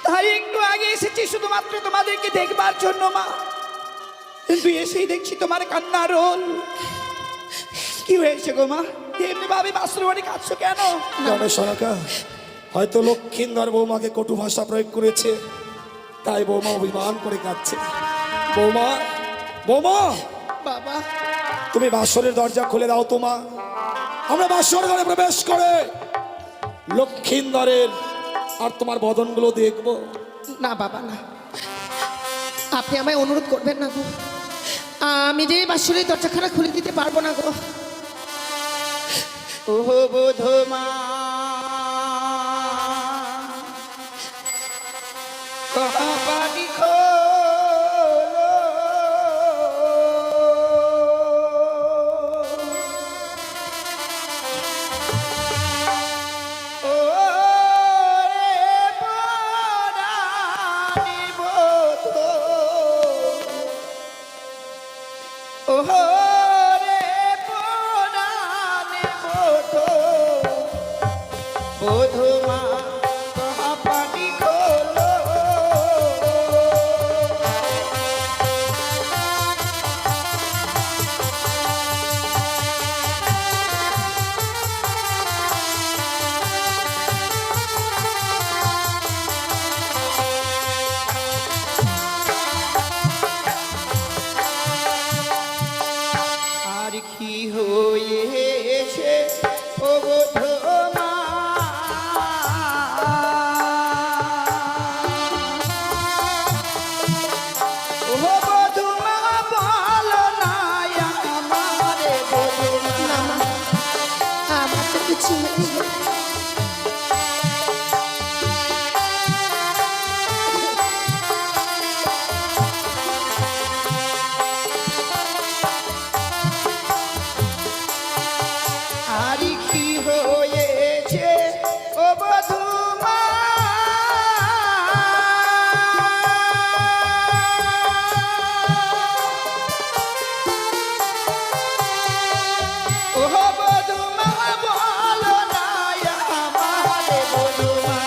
তাই একটু আগে এসেছি শুধুমাত্র তোমাদেরকে দেখবার জন্য মা। কিন্তু এসেই দেখছি তোমার কান্নার রোল। কি হয়েছে গো মা, এমনি ভাবে বাসর বাড়ি কাঁদছো কেন? জানো সনাকা, হয়তো লক্ষ্মীন্দর বৌমাকে কটু ভাষা প্রয়োগ করেছে, তাই বৌমা অভিমান করে কাঁদছে। বৌমা, বৌমা, বাবা তুমি বাসরের দরজা খুলে দাও তো মা, আমরা বাসর ঘরে প্রবেশ করে লক্ষ্মীন্দরের আর তোমার বদনগুলো দেখবো। না বাবা না, আপনি আমায় অনুরোধ করবেন না গো, আমি যে বাসুরের দরজাখানা খুলে দিতে পারবো না গো। ও বোধমা কহাবাড়ি খোলো, ও রে পরাণী বোধ, ও রে পরাণী বোধ, বোধমা কহাবাড়ি খোলো। আর কি হয়েছে ও বোধমা, ও বোধমা বলো না আমারে বোধমা। আমার তো কিছু নেই। আর কি হয়েছে ও বধূমা, ও বধূমা বলো না আমারে বধূমা।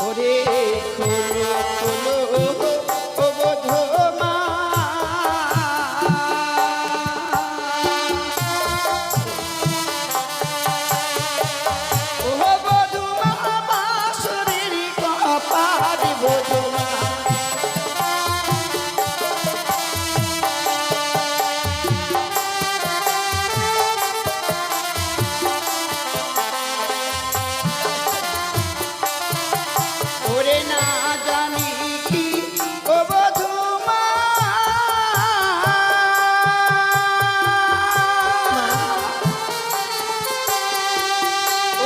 ওরে খোলো খোলো ও বধূমা, ও বধূমা বাঁশরীর কপাল বধূমা। ওরে না জানি কি ও বধূমা,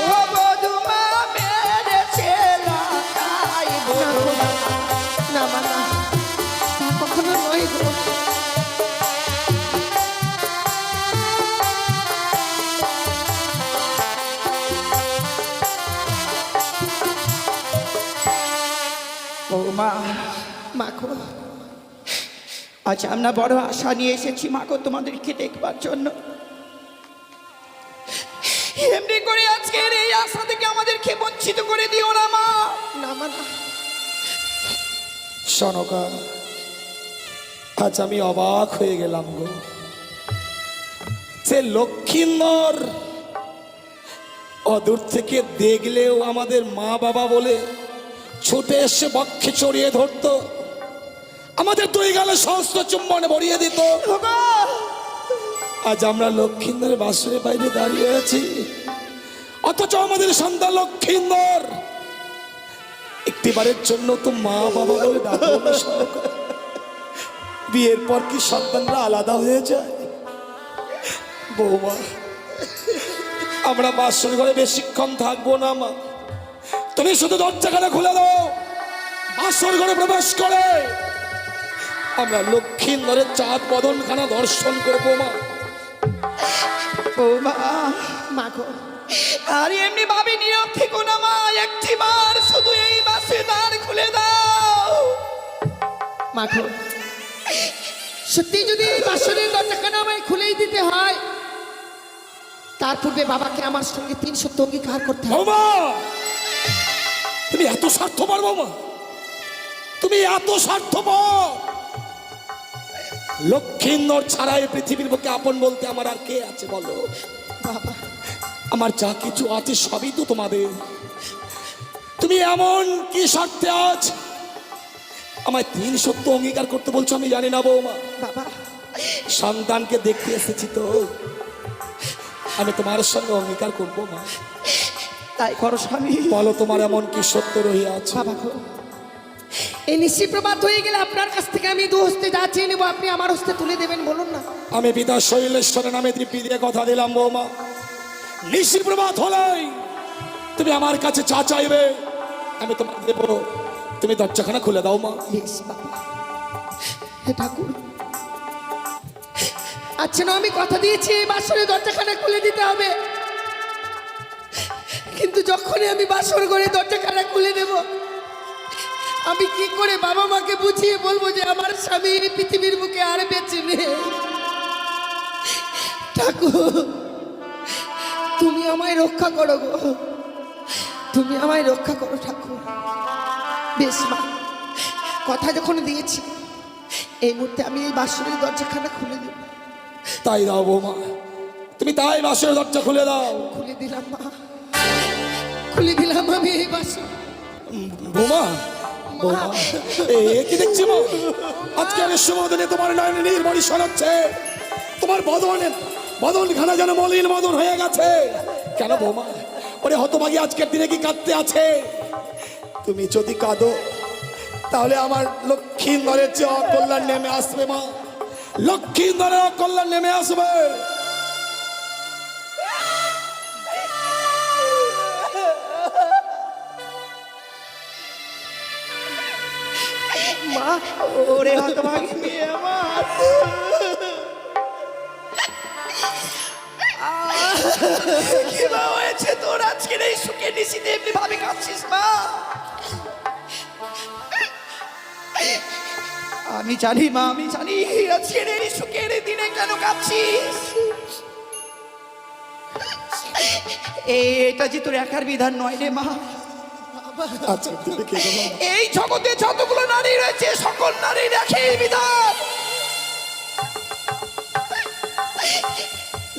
ও বধূমা মেরেছে লখাই বধূমা। না মা না, তা কখনো নয় গো। ও মা, মা গো, আজ আমরা বড় আশা নিয়ে এসেছি মাকে তোমাদেরকে দেখবার জন্য। এমনি করে আজকের এই আশা থেকে আমাদেরকে বঞ্চিত করে দিও না মা। না মা না। সনকা, আজ আমি অবাক হয়ে গেলাম গো, যে লক্ষ্মীন্দর অদূর থেকে দেখলেও আমাদের মা বাবা বলে ছুটে এসে বক্ষে চড়িয়ে ধরতো, আমাদের দুই গালে সমস্ত চুম্বনে ভরিয়ে দিত। আজ আমরা লক্ষ্মীন্দরের বাসরের বাইরে দাঁড়িয়ে আছি, অথচ আমাদের সন্তান লক্ষ্মীন্দর একটিবারের জন্য তো মা বাবা বলে ডাকবো না সরকার। বিয়ের পর কি সন্তানরা আলাদা হয়ে যায়? বৌমা, আমরা বাসর ঘরে বেশিক্ষণ থাকবো না মা, তুমি শুধু দরজাখানা খুলে দাও। বাসর ঘরে প্রবেশ করে আমরা লক্ষ্মীন্দরের চাঁদ বদনখানা দর্শন করবো মা। বৌমা, মা গো, আর এমনি ভাবে নীরব থেকো না মা, একটিবার শুধু এই বাসে দ্বার খুলে দাও। মা গো, সত্যি যদি এই বাসরের দরজাখানা আমায় খুলেই দিতে হয়, তার পূর্বে বাবাকে আমার সঙ্গে 300 অঙ্গীকার করতে হবে। বৌমা, তুমি এত স্বার্থপর বৌমা, তুমি এত স্বার্থপর। লক্ষ্মীন্দর ছাড়া এই পৃথিবীর বুকে আপন বলতে আমার আর কে আছে বলো? বাবা, আমার যা কিছু আছে সবই তো তোমাদের। তুমি এমন কি স্বার্থে আজ আমায় 300 অঙ্গীকার করতে বলছো আমি জানি না বৌমা। বাবা, সন্তানকে দেখতে এসেছি তো, আমি তোমার সঙ্গে অঙ্গীকার করবো মা। তাই করো স্বামী। বলো তোমার এমন কি সত্য রহিয়া আছে? বাবা গো, এই নিশি প্রভাত হয়ে গেলে আপনার কাছ থেকে আমি 2 হস্তে যা চেয়ে নেবো আপনি আমার হস্তে তুলে দেবেন, বলুন না। আমি পিতা শৈলেশ্বরের নামে তৃপ্তি দিয়ে কথা দিলাম বৌমা, নিশির প্রভাত হলেই তুমি আমার কাছে চা চাইবে, আমি তোমার দেবো। তুমি দরজাখানা খুলে দাও মা। বেশ বাবা। হে ঠাকুর, আচ্ছা না, আমি কথা দিয়েছি এই বাসরে দরজাখানা খুলে দিতে হবে, কিন্তু যখনই আমি বাসর ঘরে দরজাখানা খুলে দেব, আমি কি করে বাবা মাকে বুঝিয়ে বলবো যে আমার স্বামী এই পৃথিবীর বুকে আর বেঁচে নেই? ঠাকুর, তুমি আমায় রক্ষা করো গো, তুমি আমায় রক্ষা করো ঠাকুর। বেশ মা, কথা যখন দিয়েছি এই মুহূর্তে আমি এই বাসরের দরজাখানা খুলে দেব। তাই দাও বৌমা, তুমি তাই বাসের দরজা খুলে দাও। খুলে দিলাম মা, খুলে দিলাম আমি এই বাসর। বৌমা, বৌমা, এ কি দেখছি মা? আজকে আমি সুমদনে তোমার নয়নে নির্মণি শোনাচ্ছে, তোমার বদনখানা যেন মলিন মদন হয়ে গেছে। কেন বৌমা? ওরে হতভাগী, আজকের দিনে কি কাঁদতে আছে? তুমি যদি কাঁদো তাহলে আমার লক্ষ্মীন্দরের যে অকল্যাণ নেমে আসবে মা, লক্ষ্মীন্দরের অকল্যাণ নেমে আসবে। মা, ওরে হতভাগী মেয়ে আমার, কি মা হয়েছে তোর আজকের এই সুখে নিশিতে এমনি ভাবে কাঁদছিস মা? আমি জানি মা, আমি জানি আজকের এই সুখের এই দিনে কেন কাঁদছিস। এটা যে তোর একার বিধান নয় রে মা। আচ্ছা তুমি কেঁদো না। এই জগতে যতগুলো নারী রয়েছে সকল নারীর একই বিধান।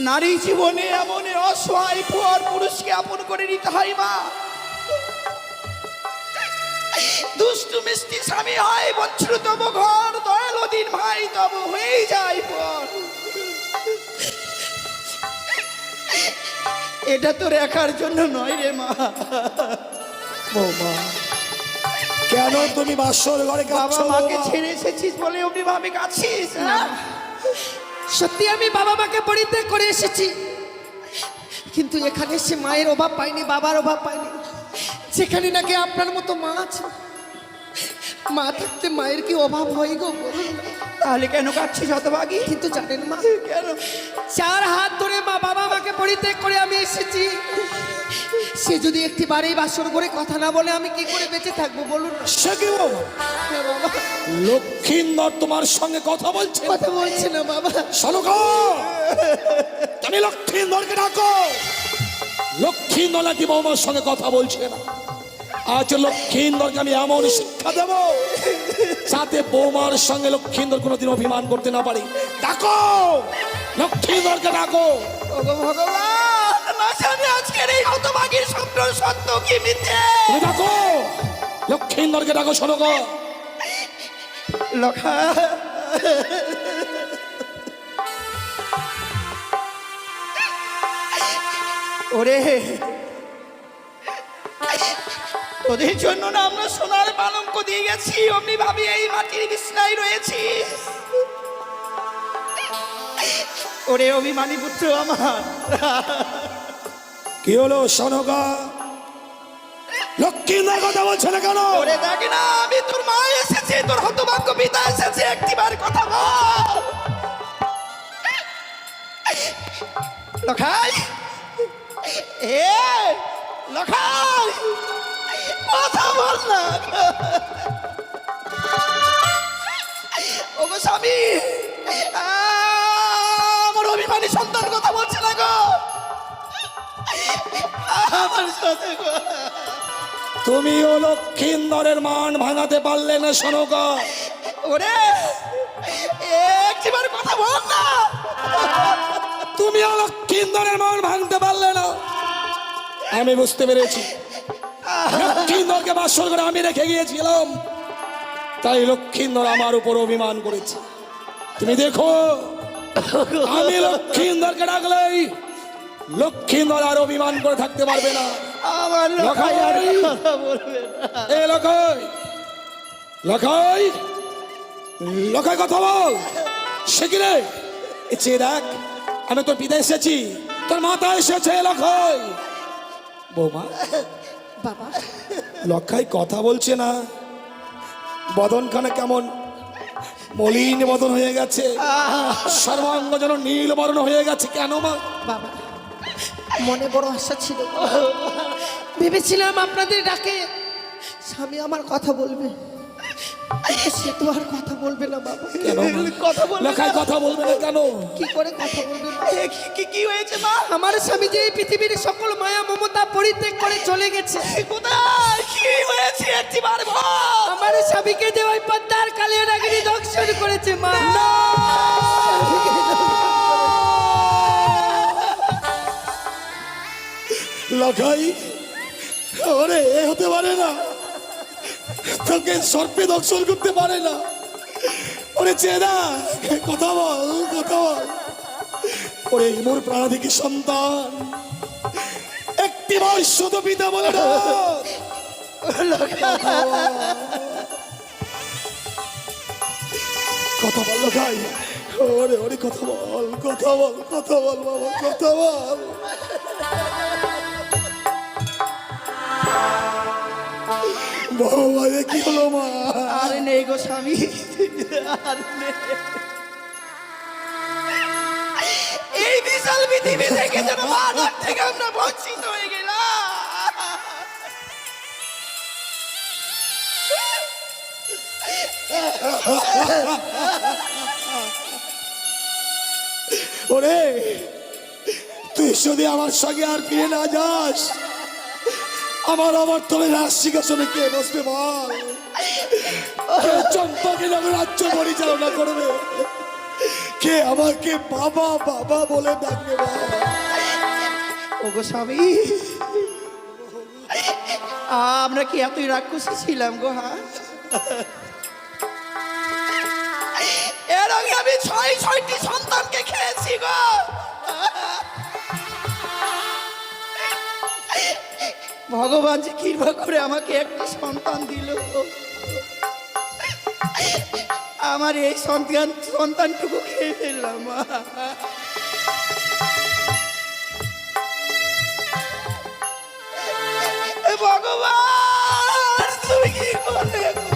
নারী জীবনে এমন অসহায় পুয়ার পুরুষকে আপন করে নিতে হয় মা। দুষ্টু মিষ্টি স্বামী হয় বঞ্চিত তব ঘর, দয়ালু দিন ভাই তব হয়ে যায় পর। এটা তোর একার জন্য নয় রে মা। বৌমা, কেন তুমি বাসর ঘরে বাবা কাঁদছো? মাকে ছেড়ে এসেছিস বলে অমনি ভাবে কাঁদছিস না? সত্যি আমি বাবা মাকে পরিত্যাগ করে এসেছি, কিন্তু এখানে এসে মায়ের অভাব পাইনি, বাবার অভাব পাইনি। যেখানে নাকি আপনার মতো মা আছে, মা থাকতে মায়ের কি অভাব হয় গো বলুন না? তাহলে কেন কাঁদছিস হতভাগী? কিন্তু জানেন মা, কেন? 4 হাত ধরে মা বাবা মাকে পরিত্যাগ করে আমি এসেছি। সে যদি একটি বারেই বাসর করে কথা না বলে আমি কি করে বেঁচে থাকবো বলুন না? সে কি বৌমা? হ্যাঁ বাবা, লক্ষ্মীন্দর তোমার সঙ্গে কথা বলছে। কথা বলছে না বাবা। শোনো গো, তুমি লক্ষ্মীন্দরকে ডাকো। লক্ষ্মীন্দর নাকি বৌমার সঙ্গে কথা বলছে না। আজ লক্ষ্মীন্দরকে আমি এমন শিক্ষা দেব যাতে বৌমার সঙ্গে লক্ষ্মীন্দর কোনোদিন অভিমান করতে না পারে। ডাকো, লক্ষ্মীন্দরকে ডাকো। ওগো ভগবান, না জানি আজকের এই হতভাগীর স্বপ্ন সত্য কি মিথ্যে। তুমি ডাকো, লক্ষ্মীন্দরকে ডাকো। শোনো গো, লক্ষা ওরে তোদের জন্য না আমরা সোনার পালঙ্ক দিয়ে গেছি, অমনি ভাবি এই মাটির বিছনায় রয়েছি। ওরে অভিমানী পুত্র আমার, কি হলো সনকা? লক্ষ্মীর কথা বলছে না কেন? ওরে দেখ না, আমি তোর মা এসেছে, তোর হতভাগ্য পিতা এসেছে, একটিবার কথা বল। লখাই, এ লখাই, কথা বল না। ওগো স্বামী, আমার অভিমানী সন্তান কথা বলছে না গো, আমার সাথে গো। তুমিও লক্ষ্মীন্দরের মান ভাঙাতে পারলে না সনকা? ওরে একটিবার কথা বল না। তুমিও লক্ষ্মীন্দরের মান ভাঙতে পারলে না? আমি বুঝতে পেরেছি, লক্ষ্মীন্দরকে বাসর করে আমি রেখে গিয়েছিলাম, তাই লক্ষ্মীন্দর আমার উপর অভিমান করেছে। তুমি দেখো, আমি লক্ষ্মীন্দরকে ডাকলেই লক্ষ্মীন্দর আর অভিমান করে থাকতে পারবে না। আমার লখাই আর কথা বলবে না। এ লখাই, লখাই, লখাই কথা বল। সে কি রে? এ চেয়ে দেখ, আমি তোর পিতা এসেছি, তোর মাতা এসেছে। লখাই, বৌমা, বাবা, লখাই কথা বলছে না, বদনখানে কেমন মলিন বদন হয়ে গেছে, সর্বাঙ্গ যেন নীল বর্ণ হয়ে গেছে। কেন মা? বাবা, মনে বড় আশা ছিল, ভেবেছিলাম আপনাদের ডাকে স্বামী আমার কথা বলবে, সে তো আর কথা বলবে না বাবা। কেন মা? কথা বলবে না? লখাই কথা বলবে না কেন? কি করে কথা বলবে না? কি হয়েছে মা? আমার স্বামী যে এই পৃথিবীর সকল মায়া মমতা পরিত্যাগ করে চলে গেছে। কোথায় কি হয়েছে একটিবার বল। আমার স্বামীকে যে ওই পদ্মার কালিয়া ডাকিনী দর্শন করেছে মা। লখাই, ওরে এ হতে পারে না, তোকে সর্পে দর্শন করতে পারে না। ওরে চেনা, কথা বল, কথা বল। ওরে মোর প্রাণাধিকী সন্তান, একটি বৈশ্যত পিতা বলে না। কথা বল লখাই, ওরে ওরে কথা বল, কথা বল, কথা বল বাবা, কথা বল। বাবা, এ কি হলো মা? আর নেই গো স্বামী, আর নেই। এই বিশাল পৃথিবী থেকে যেন মানব থেকে আমরা বঞ্চিত হয়ে গেলাম। ওরে, তুই যদি আমার সঙ্গে আর ফিরে না যাস, আমার তবে রাজ সিংহাসনে কে বসবে বল? কে চম্পাকে যখন রাজ্য পরিচালনা করবে? কে আমাকে বাবা বাবা বলে ডাকবে বল? ওগো স্বামী, আমরা কি এতই রাক্ষসী ছিলাম গো? হ্যাঁ, এর আগে আমি ছয়টি সন্তানকে খেয়েছি গো। ভগবান যে কৃপা করে আমাকে একটি সন্তান দিল, আমার এই সন্তানটুকু খেয়ে ফেললাম। ভগবান তুমি কি করে গো?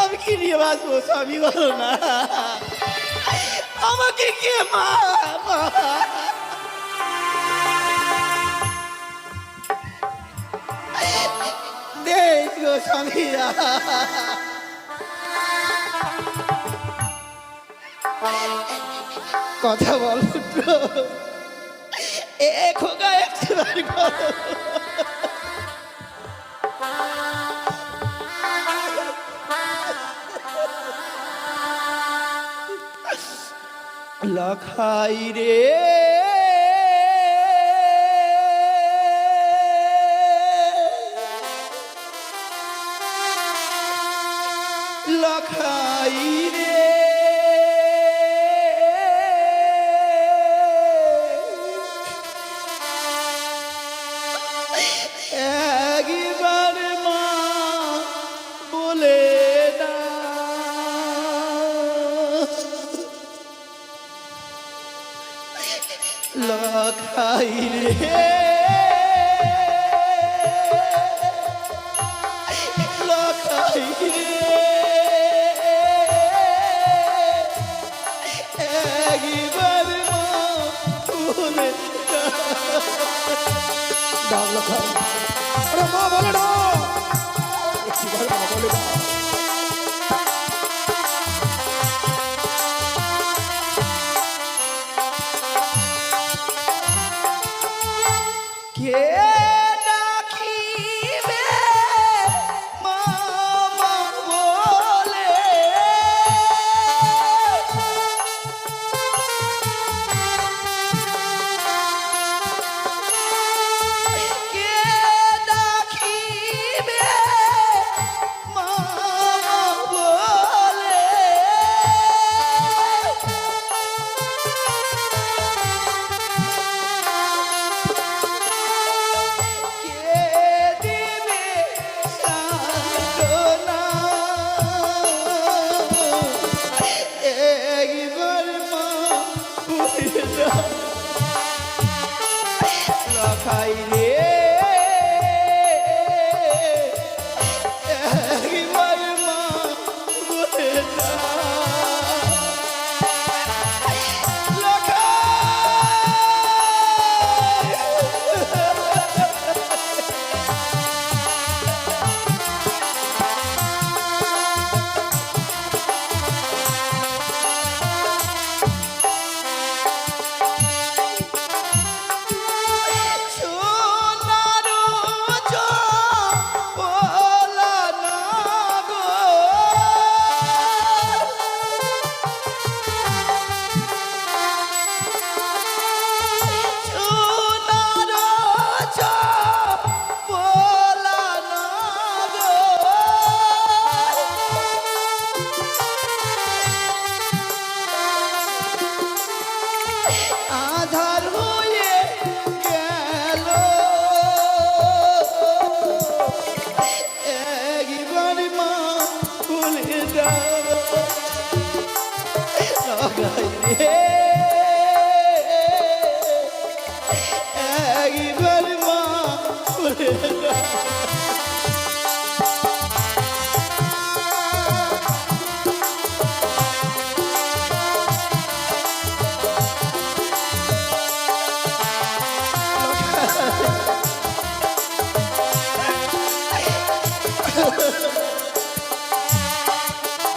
আমি কি নিয়ে বাঁচবো স্বামী, বলো না, আমাকে কে মা? দেখো স্বামী, কথা বল পুত্র, এ খোকা একবার করো। লখাই রে, লখাই রে, লখাই রে লখাই রে একবার মা বলে ডাক লখাই, আরে মা বলে না, একটিবার মা বলে না। কে ডাকিবে মামা বলে কে ডাকিবে মামা বলে কে দিবে সান্ত্বনা একবার মা বলে দাও লখাই রে একবার মা বলে দাও সোনারু চপলা না গো সোনারু চপলা না গো আধার হয়ে গেল একবার মা বলে দাও লখাই রে একবার মা বলে দাও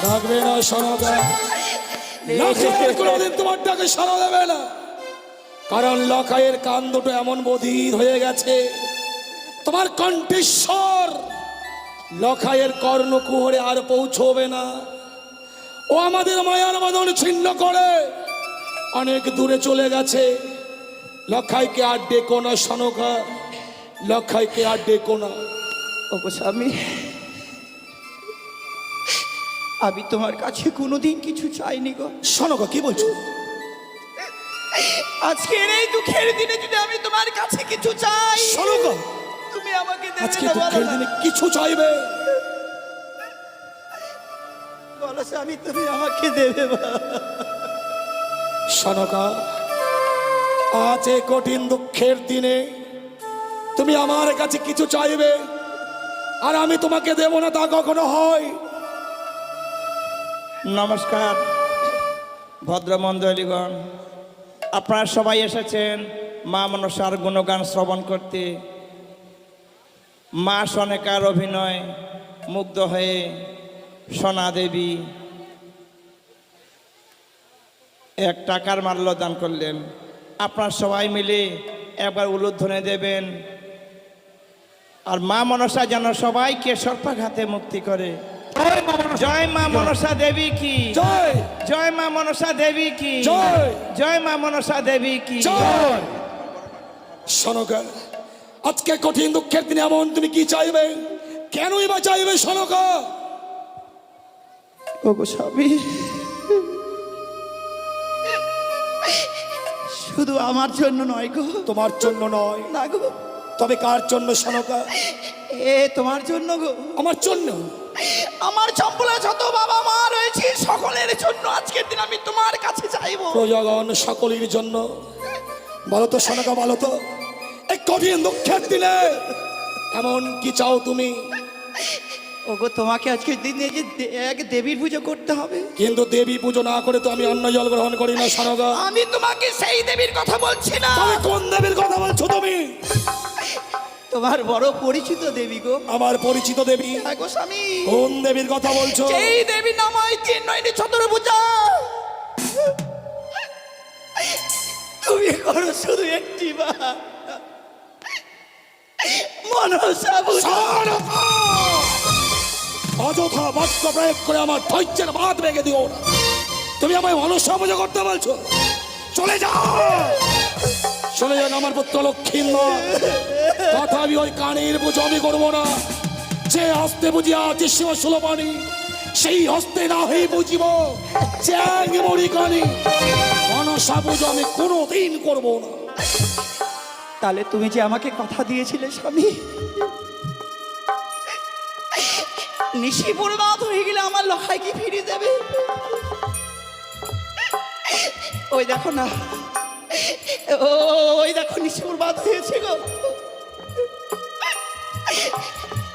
ডাকবে না সনকা, লখাইয়ের কোনোদিন তোমার ডাকে সাড়া দেবে না, কারণ লখাইয়ের কান দুটো এমন বধির হয়ে গেছে, তোমার কণ্ঠেশ্বর লখাইয়ের কর্ণকুহরে আর পৌঁছবে না। ও আমাদের মায়ার বাঁধন ছিন্ন করে অনেক দূরে চলে গেছে। লখাইকে আর ডেকো না সনকা, লখাইকে আর ডেকো না। ওগো স্বামী, আমি তোমার কাছে কোনোদিন কিছু চাইনি গো। সনকা কি বলছো? আজকের এই দুঃখের দিনে যদি আমি তোমার কাছে কিছু চাই, সনকা তুমি আমাকে দেবে আজকে না? দুঃখের দিনে কিছু চাইবে? বলো স্বামী, তুমি আমাকে দেবে বা? সনকা, আজ এই কঠিন দুঃখের দিনে তুমি আমার কাছে কিছু চাইবে আর আমি তোমাকে দেব না, তা কখনো হয়? নমস্কার ভদ্রমণ্ডলীগণ, আপনারা সবাই এসেছেন মা মনসার গুণগান শ্রবণ করতে। মা সনেকার অভিনয় মুগ্ধ হয়ে সোনা দেবী 1 টাকার মাল্য দান করলেন। আপনারা সবাই মিলে একবার উলুধ্বনি দেবেন, আর মা মনসা যেন সবাইকে সর্পাঘাতে মুক্তি করে। জয় মা মনসা দেবী কি জয়, জয় মা মনসা দেবী কি জয়, জয় মা মনসা দেবী কি জয়। সনকা, আজকে কঠিন দুঃখের দিনে এমন তুমি কি চাইবে? কেনই বা চাইবে সনকা? ওগো স্বামী, শুধু আমার জন্য নয় গো। তোমার জন্য নয়, না গো, তবে কার জন্য সনকা? এ তোমার জন্য গো। আমার জন্য। আমার চম্পলা যত বাবা মা রয়েছে সকলের জন্য আজকের দিন আমি তোমার কাছে চাইবো। প্রজাগণ সকলের জন্য। বলো তো সনকা, বলো তো এই কঠিন দুঃখের দিনে এমন কি চাও তুমি? ওগো তোমাকে আজকের দিনে যে এক দেবীর পুজো করতে হবে। কিন্তু দেবী পুজো না করে তো আমি অন্ন জল গ্রহণ করি না সনকা। আমি তোমাকে সেই দেবীর কথা বলছি না, তবে কোন দেবীর কথা বলছো তুমি? তোমার বড় পরিচিত দেবী গো। আমার পরিচিত দেবী? হ্যাঁ গো স্বামী। কোন দেবীর কথা বলছো? সেই দেবীর নাম হয় তিন নয়নি চতুর্ভুজা। তুমি করো শুধু একটি বার মনসা পূজা। সনকা! অযথা বাক্য প্রয়োগ করে আমার ধৈর্যের বাঁধ ভেঙে দিও না। তুমি আমায় মনসা পুজো করতে বলছো? চলে যাও, চলে যান আমার পুত্র লক্ষ্মীন্দর। তথাপি ওই কানের পুজো আমি করবো না। যে হস্তে বুঝিয়া আছে শিব সুলপানি, সেই হস্তে না হয়ে বুঝিব চ্যাং মরি কানি। মনসা পুজো আমি কোনোদিন করবো না। তাহলে তুমি যে আমাকে কথা দিয়েছিলে স্বামী, নিশিপুর রাত হয়ে গেলে আমার লখাই কি ফিরিয়ে দেবে? ওই দেখো না, ওই দেখো নিশিপুর রাত হয়েছে গো।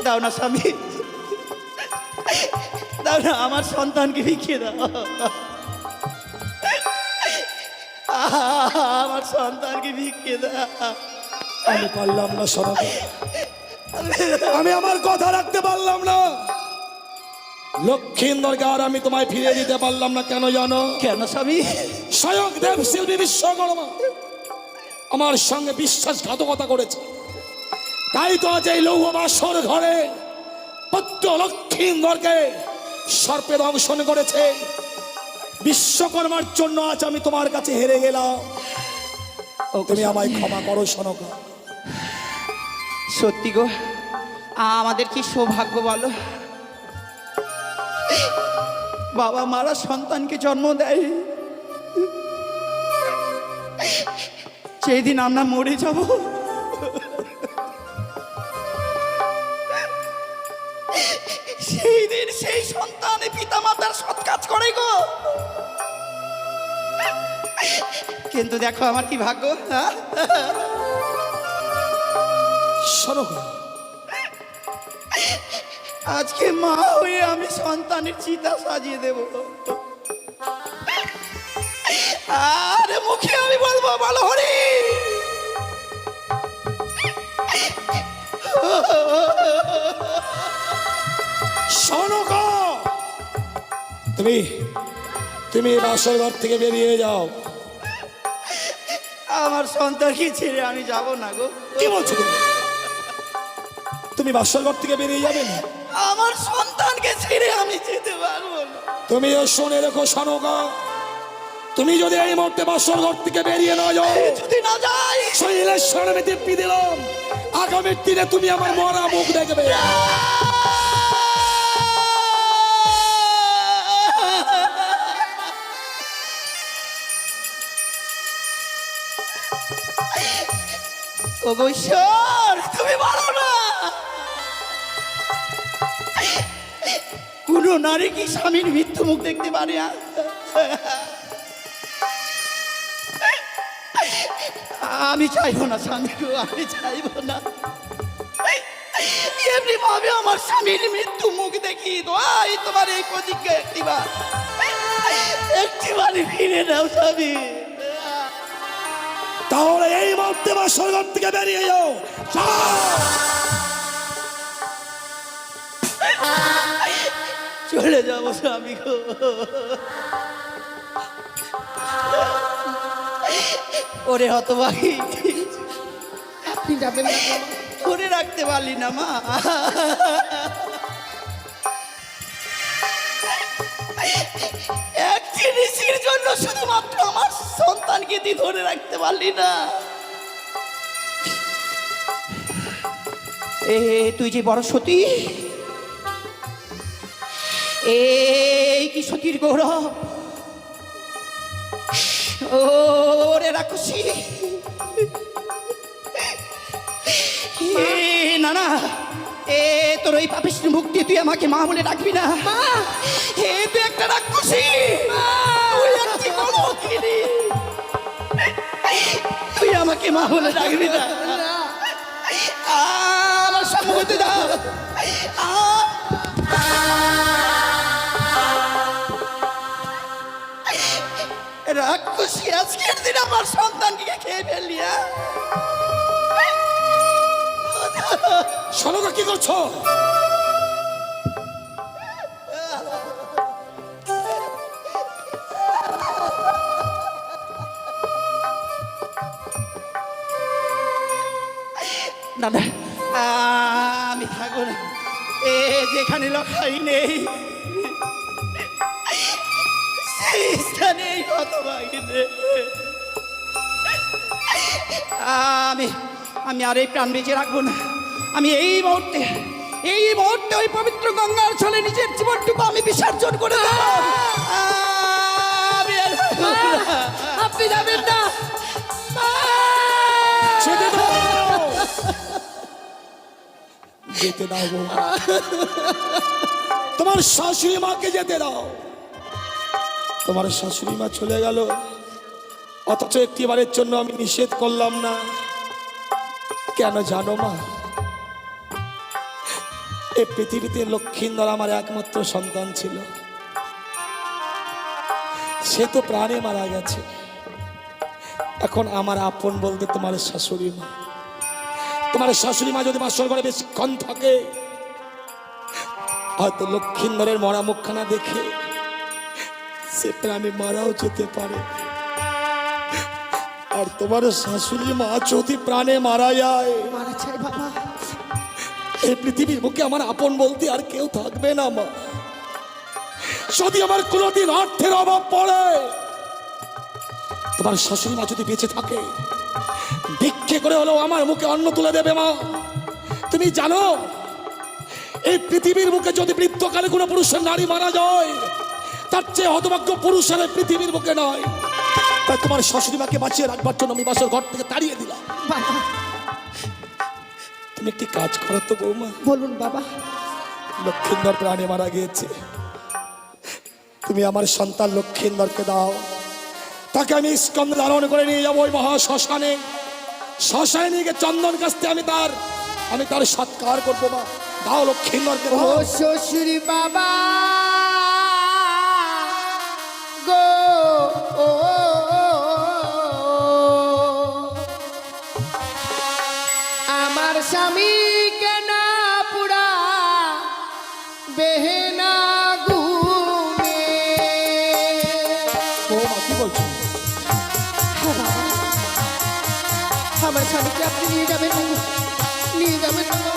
দাও না স্বামী, দাও না, আমার সন্তানকে ভিখিয়ে দাও। আমার সন্তানকে ভিখিয়ে দাও। আমি পারলাম না সনকা, আমি আমার কথা রাখতে পারলাম না। লক্ষ্মীন্দরকে আর আমি তোমায় ফিরিয়ে দিতে পারলাম না। কেন জানো? কেন স্বামী? স্বয়ং দেব শিল্পী বিশ্বকর্মা আমার সঙ্গে বিশ্বাসঘাতকতা করেছে। তাই তো আজ এই লৌহ বাসর ঘরে পুত্র লক্ষ্মীন্দরকে সর্পে দংশন করেছে। বিশ্বকর্মার জন্য আজ আমি তোমার কাছে হেরে গেলাম। তুমি আমায় ক্ষমা করো সনকা। সত্যি গো, আমাদের কি সৌভাগ্য বলো, বাবা মারা সন্তানকে জন্ম দেয়। সেই দিন আমরা মরে যাব, সেই দিন সেই সন্তানে পিতা মাতার সৎ কাজ করে গো। কিন্তু দেখো আমার কি ভাগ্য। হ্যাঁ, সনকা, আজকে মা হয়ে আমি সন্তানের চিতা সাজিয়ে দেব। আর মুখে আমি বলবো বলো হরি। সনকা, তুমি তুমি বাসর ঘর থেকে বেরিয়ে যাও। আমার সন্তানকে ছেড়ে আমি যাব না গো। কি বলছো তুমি? তুমি বাসর ঘর থেকে বেরিয়ে যাবে না? আমার সন্তানকে ছেড়ে আমি যেতে পারবো না। তুমিও শুনে রেখো সনকা, তুমি যদি এই মুহূর্তে বাসর ঘর থেকে বেরিয়ে না যাও, যদি না যাই, শরীরের সামনে দিব্যি দিলাম, আগামীর দিনে তুমি আমার মরা মুখ দেখবে। ও গো ঈশ্বর, তুমি বলো না, কোন নারী কি স্বামীর মৃত্যু মুখ দেখতে পারে? আমি চাইবো না স্বামী গো, আমি চাইবো না। এমনি ভাবে আমার স্বামীর মৃত্যু মুখ দেখি দোয়াই তোমার এই প্রতিজ্ঞা একটিবারে ফিরে নাও স্বামী। তাহলে এই মুহূর্তে বাসর ঘর থেকে বেরিয়ে যাও। চলে যাবো স্বামী গো। ওরে হতভাগী, আপনি যাবেন না গো? ধরে রাখতে পারলি না মা। এক জিনিসের জন্য শুধুমাত্র আমার সন্তানকে তুই ধরে রাখতে পারলি না। তুই যে বড় সতী, এই কি সতীর গৌরব। ওরে রাক্ষসী, না না, তোর ওই পাপিষ্ঠ মুক্তি তুই আমাকে মা বলে ডাকবি না। তুই একটা রাক্ষসী, তুই একটি কলঙ্কিনী, তুই মা বলে ডাকবি না। আমার সম্মুখ হতে যাও। রাক্ষসী আজকের দিন আমার সন্তানকে খেয়ে ফেললি। সনকা কি করছো? দাদা আমি থাকবো না, এ যেখানে লখাই নেই সেই স্থানে হতভাগী রে। আমি আমি আর এই প্রাণ বেঁচে রাখবো না। আমি এই মুহূর্তে ওই পবিত্র গঙ্গার ছলে নিজের জীবনটুকু আমি বিসর্জন করে দেব। আমি আর থাকবো না। আপনি যাবেন না। যেতে দাও, যেতে দাও বৌমা। তোমার শাশুড়ি মাকে যেতে দাও। তোমার শাশুড়ি মা চলে গেল, অথচ একটিবারের জন্য আমি নিষেধ করলাম না। কেন জানো মা? এই পৃথিবীতে লক্ষ্মীন্দর আমার একমাত্র সন্তান ছিল, সে তো প্রাণে মারা গেছে। এখন আমার আপন বলতে তোমার শাশুড়ি মা। তোমার শাশুড়ি মা যদি বাসর ঘরে বেশিক্ষণ থাকে, হয়তো লক্ষ্মীন্দরের মরা মুখখানা দেখে সে প্রাণে মারাও যেতে পারে। আর তোমার শাশুড়ি মা যদি প্রাণে মারা যায়, মারা চাই বাবা। এই পৃথিবীর বুকে আমার আপন বলতে আর কেউ থাকবে না মা। যদি আমার কোনোদিন অর্থের অভাব পড়ে, তোমার শাশুড়ি মা যদি বেঁচে থাকে, ভিক্ষে করে হলেও আমার মুখে অন্ন তুলে দেবে মা। তুমি জানো এই পৃথিবীর বুকে যদি বৃদ্ধকালে কোনো পুরুষের নারী মারা যায়, তার চেয়ে হতভাগ্য পুরুষের এই পৃথিবীর বুকে নয়। তাই তোমার শাশুড়ি মাকে বাঁচিয়ে রাখবার জন্য আমি বাসর ঘর থেকে তাড়িয়ে দিলাম। বাবা তুমি একটি কাজ করো তো বৌমা। বলুন বাবা। লক্ষ্মীন্দর প্রাণে মারা গিয়েছে, তুমি আমার সন্তান লক্ষ্মীন্দরকে দাও। তাকে আমি স্কন্ধে ধারণ করে নিয়ে যাবো ওই মহা শ্মশানে। শ্মশানে নিয়ে গিয়ে চন্দন কাস্তে আমি তার সৎকার করবো মা। দাও লক্ষ্মীন্দরকে ও দাও। শ্বশুরি বাবা গো, ও আমার স্বামী কেন পুরা বেহেনা গুনে। বৌমা কি বলছো? আমার স্বামীকে আপনি নিয়ে যাবেন না গো, নিয়ে যাবেন না গো।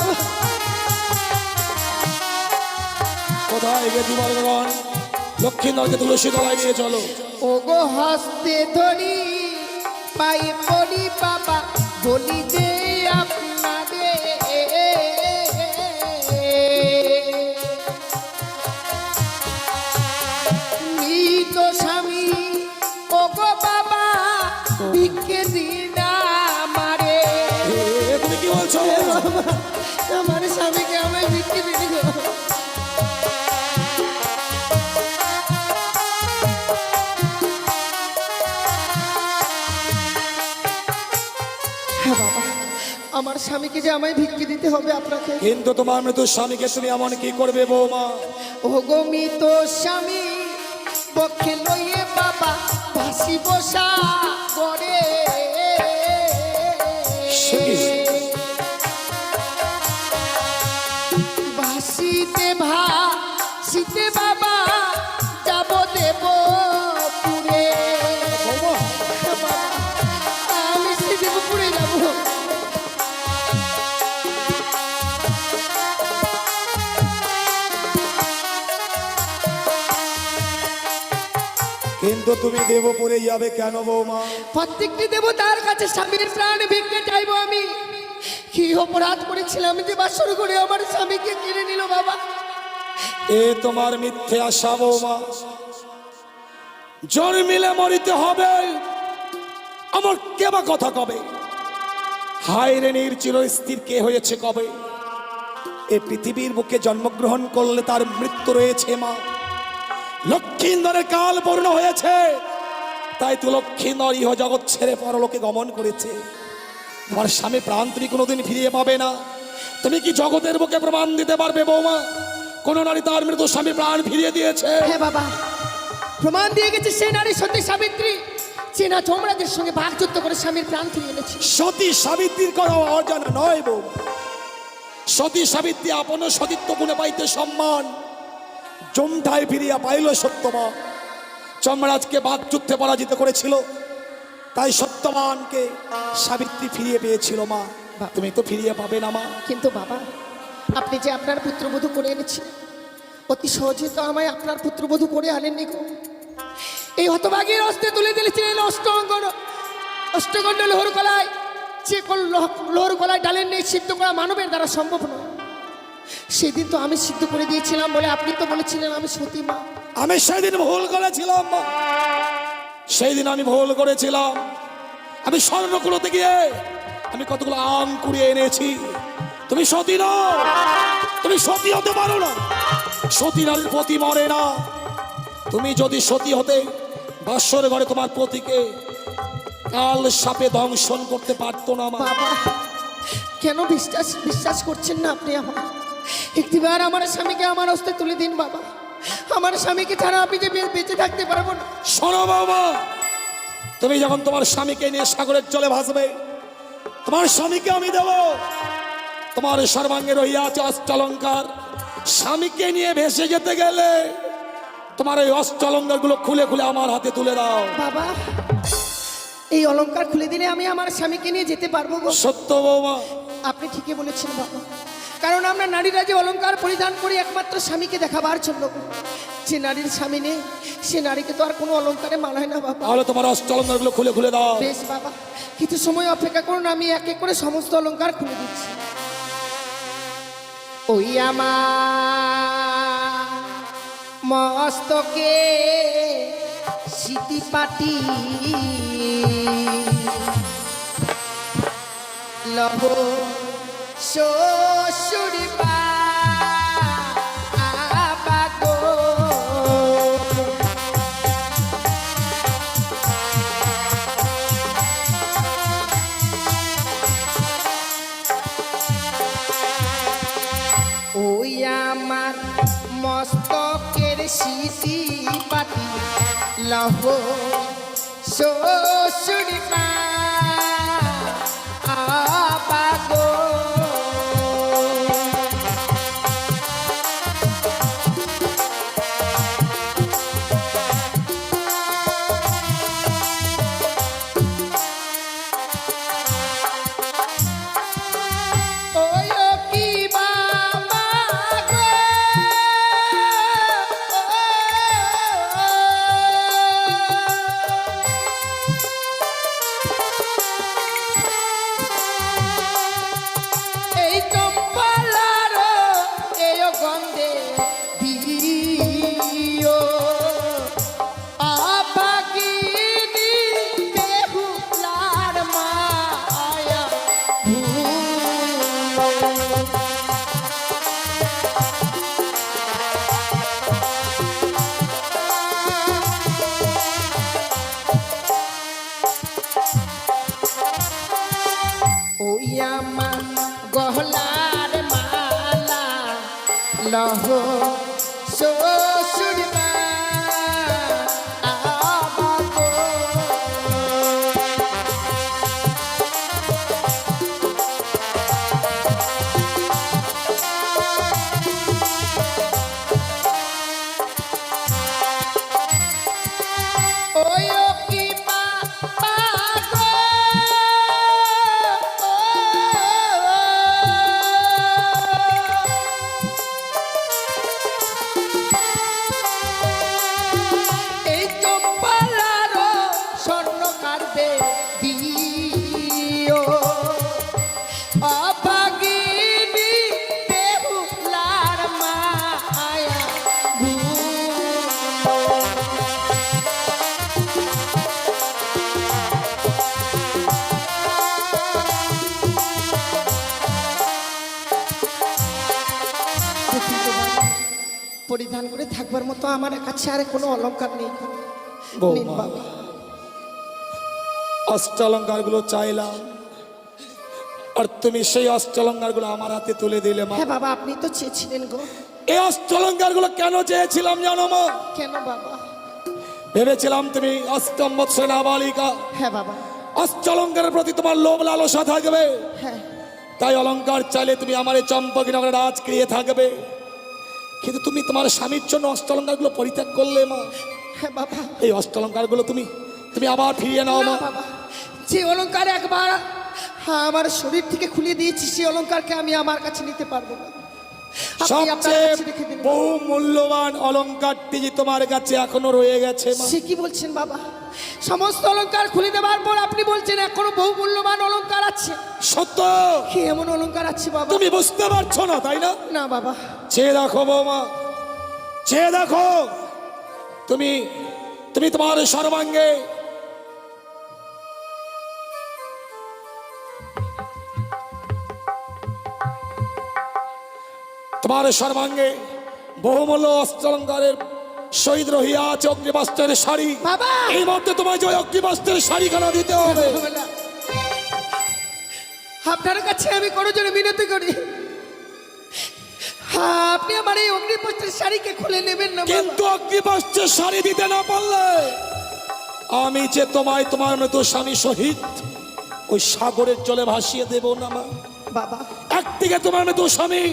কোথায় গেছি বলগণ? লক্ষ্মীন্দরকে তুলসী তলায় নিয়ে চলো। ও গো হস্তে ধরি পায়ে পড়ি বাবা, বলি দে আপনাদের মৃত স্বামী। ও গো বাবা ভিক্ষে দিন আমারে। তুমি কি বলছো? আমার স্বামীকে আমায় ভিক্ষে দিন গো। হ্যাঁ বাবা, আমার স্বামীকে যে আমায় ভিক্ষে দিতে হবে আপনাকে। কিন্তু তোমার মৃত স্বামীকে তুমি এমন কি করবে বৌমা? ও গো মৃত স্বামী পক্ষে লইয়ে বাবা ভাসি বসা করে। সে কি? ভাসিতে বাবা যাব দেব পুরে। বৌমা আমি সে দেব পুরে যাব। কিন্তু তুমি দেবপুরে যাবে কেন বৌমা? প্রত্যেকটি দেবতার কাছে স্বামীর প্রাণ ভিক্ষে চাইবো আমি। কি অপরাধ করেছিলাম যে বাসর করে আমার স্বামীকে কিনে নিল বাবা। এ তোমার মিথ্যে আশা বৌমা। জন্মিলে মরিতে হবে, আমার কে বা কথা কবে? হায় রে নির্চির স্থির কে হয়েছে কবে? এ পৃথিবীর বুকে জন্মগ্রহণ করলে তার মৃত্যু রয়েছে মা। লক্ষ্মীন্দরের কাল পূর্ণ হয়েছে, তাই তো লক্ষ্মীন্দর ইহ জগৎ ছেড়ে পরলোকে গমন করেছে। তোমার স্বামী প্রাণ তুমি কোনোদিন ফিরিয়ে পাবে না। তুমি কি জগতের বুকে প্রমাণ দিতে পারবে বৌমা কোন নারী তার মৃত স্বামী প্রাণ ফিরিয়ে দিয়েছে? হ্যাঁ বাবা, প্রমাণ দিয়ে গেছে সেই নারী সতী সাবিত্রী, চেনা চমড়াদের সঙ্গে বাগযুদ্ধ করে স্বামীর প্রাণ ফিরিয়ে এনেছে। সতী সাবিত্রীর কথা অজানা নয় বৌমা। সতী সাবিত্রী আপন সতীত্ব গুণে পাইতে সম্মান জমটায় ফিরিয়া পাইল সত্যমা। যমরাজকে বাগযুদ্ধে পরাজিত করেছিল, তাই সত্যবানকে সাবিত্রী ফিরিয়ে পেয়েছিল মা। তুমি তো ফিরিয়ে পাবে না মা। কিন্তু বাবা, আপনি যে আপনার পুত্রবধূ করে এনেছেন, অতি সহজে তো আমায় আপনার পুত্রবধূ করে আনেননি গো। এই হতভাগীর হস্তে তুলে দিয়েছিলেন অষ্টগণ্ড লোহর কলায়, যে লোহর কলায় ডালের নেই সিদ্ধ করা মানবের দ্বারা সম্ভব নয়। সেদিন তো আমি সিদ্ধ করে দিয়েছিলাম বলে আপনি তো বলেছিলেন আমি সতী মা। আমি সেদিন ভুল করেছিলাম মা, সেই দিন আমি ভুল করেছিলাম। আমি স্বর্ণকুলতে গিয়ে আমি কতগুলো আম কুড়িয়ে এনেছি। তুমি সতী নও, তুমি সতী হতে পারো না। সতী নারীর পতি মরে না। তুমি যদি সতী হতে বাসর ঘরে তোমার পতিকে কাল সাপে দংশন করতে পারতো না মা। বাবা, কেন বিশ্বাস করছেন না আপনি আমার? একটিবার আমার স্বামীকে আমার হস্তে তুলে দিন বাবা। আমার স্বামীকে ছাড়া আমি যে বেঁচে থাকতে পারবো না। শোনো বাবা, তুমি যখন তোমার স্বামীকে নিয়ে সাগরের জলে ভাসবে, তোমার স্বামীকে আমি দেব। তোমার সর্বাঙ্গে রহিয়াছে অষ্টলঙ্কার। স্বামীকে নিয়ে ভেসে যেতে গেলে তোমার এই অষ্টলঙ্কার গুলো খুলে খুলে আমার হাতে তুলে দাও। বাবা, এই অলংকার খুলে দিলে আমি আমার স্বামীকে নিয়ে যেতে পারবো গো। সত্য বৌমা। আপনি ঠিকই বলেছেন বাবা, কারণ আমরা নারীরা যে অলংকার পরিধান করি একমাত্র স্বামীকে দেখাবার জন্য। যে নারীর স্বামী নেই সে নারীকে তো আর কোনো অলংকারে মানায় না বাবা। তাহলে তোমার অষ্টলঙ্কার গুলো খুলে খুলে দাও। বেশ বাবা, কিছু সময় অপেক্ষা করুন, আমি এক এক করে সমস্ত অলংকার খুলে দিচ্ছি। ওই আমার মস্তকে সিটি পাটি লহ শ্বশুর বাবা গো। ওই আমার মস্তকের সিটি পাটি লহ শ্বশুর বাবা গো। ওই কি বাবা গো, এই চম্পালার এই গন্ধে দিও আপাগিনি বেহুলার মায়া ওই আমার গহলার মালা লহ শ্বশুর বাবা গো। ওই কি বাবা গো, এই চম্পালার স্বর্ণ কাঁদবে দিও অভাগিনী বেহুলার মায়া পরিধান করে থাকবার মতো আমার কাছে আর কোনো অলংকার নেই। নিন বৌমা, বাবা। অষ্টলঙ্কার গুলো চাইলাম, আর তুমি সেই অষ্টলঙ্কারগুলো আমার হাতে তুলে দিলে মা। হ্যাঁ বাবা, আপনি তো চেয়েছিলেন গো। এই অষ্টলঙ্কারগুলো কেন চেয়েছিলাম জানো মা? কেন বাবা? ভেবেছিলাম তুমি অষ্টম বৎসর নাবালিকা, হ্যাঁ বাবা। অষ্টলঙ্কারের প্রতি তোমার লোভ লালসা থাকবে, হ্যাঁ তাই অলঙ্কার চাইলে তুমি আমার এই চম্পকনগরে রাজ ক্রিয়ে থাকবে। কিন্তু তুমি তোমার স্বামীর জন্য অষ্টলঙ্কারগুলো পরিত্যাগ করলে মা। হ্যাঁ বাবা। এই অষ্টলঙ্কারগুলো তুমি তুমি আবার ফিরিয়ে নাও না মা। বাবা, যে অলংকার একবার আমার শরীর থেকে খুলে দিয়েছি, সেই অলংকারকে আমি আমার কাছে নিতে পারবো না। আপনি আপনার সবচেয়ে কাছে রেখে দিন। বহু মূল্যবান অলঙ্কারটি যে তোমার কাছে এখনো রয়ে গেছে মা। সে কি বলছেন বাবা? সমস্ত অলংকার খুলে দেওয়ার পর আপনি বলছেন এখনো বহু মূল্যবান অলংকার আছে? সত্য। কি এমন অলংকার আছে বাবা? তুমি বুঝতে পারছো না তাই না? না বাবা। চেয়ে দেখো বৌমা, চেয়ে দেখো। তুমি তুমি তোমার সর্বাঙ্গে তোমার সর্বাঙ্গে বহুমূল্য অষ্টলঙ্কারের শহীদ রহিয়া আছে অগ্নিবস্ত্রের শাড়ি। বাবা! এই মধ্যে তোমায় যে অগ্নিবস্ত্রের শাড়িখানা দিতে হবে। না। আপনার কাছে আমি কোনো জন্য মিনতি করি, আপনি আমার এই অগ্নিপস্ত্রের শাড়িকে খুলে নেবেন না বাবা। কিন্তু অগ্নিবস্ত্রের শাড়ি দিতে না পারলে আমি যে তোমায় তোমার মতো স্বামী সহিত ওই সাগরের জলে ভাসিয়ে দেব না মা। বাবা, একদিকে তোমার মতো স্বামী,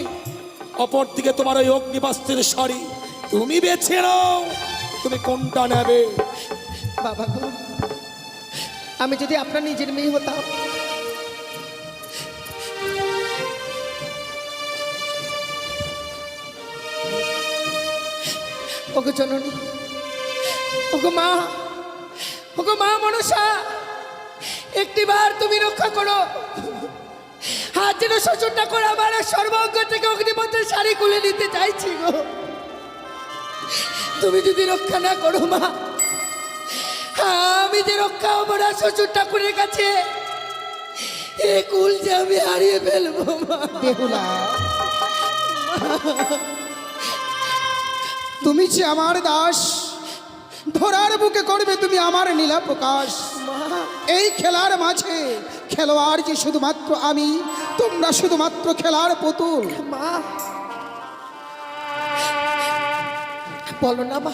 অপর দিকে তোমার ওই অগ্নিবস্ত্রের শাড়ি। তুমি বেছে নাও তুমি কোনটা নেবে। বাবা গো, আমি যদি আপনার নিজের মেয়ে হতাম, ওগো জননী, ওগো মা, ওগো মা মনসা, একটিবার তুমি রক্ষা করো। হাত যেন শ্বশুরটা করে আমার সর্বাঙ্গ থেকে অগ্নিপথের শাড়ি খুলে নিতে চাইছি গো। তুমি যদি রক্ষা না করো মা, আমি যে রক্ষা হবো না শ্বশুর ঠাকুরের কাছে, এ কুল যে আমি হারিয়ে ফেলবো মা। বেহুলা, তুমি যে আমার দাস, ধরার বুকে করবে তুমি আমার নীলা প্রকাশ। এই খেলার মাঝে খেলোয়াড় যে শুধুমাত্র আমি, তোমরা শুধুমাত্র খেলার পুতুল। মা বলো না মা,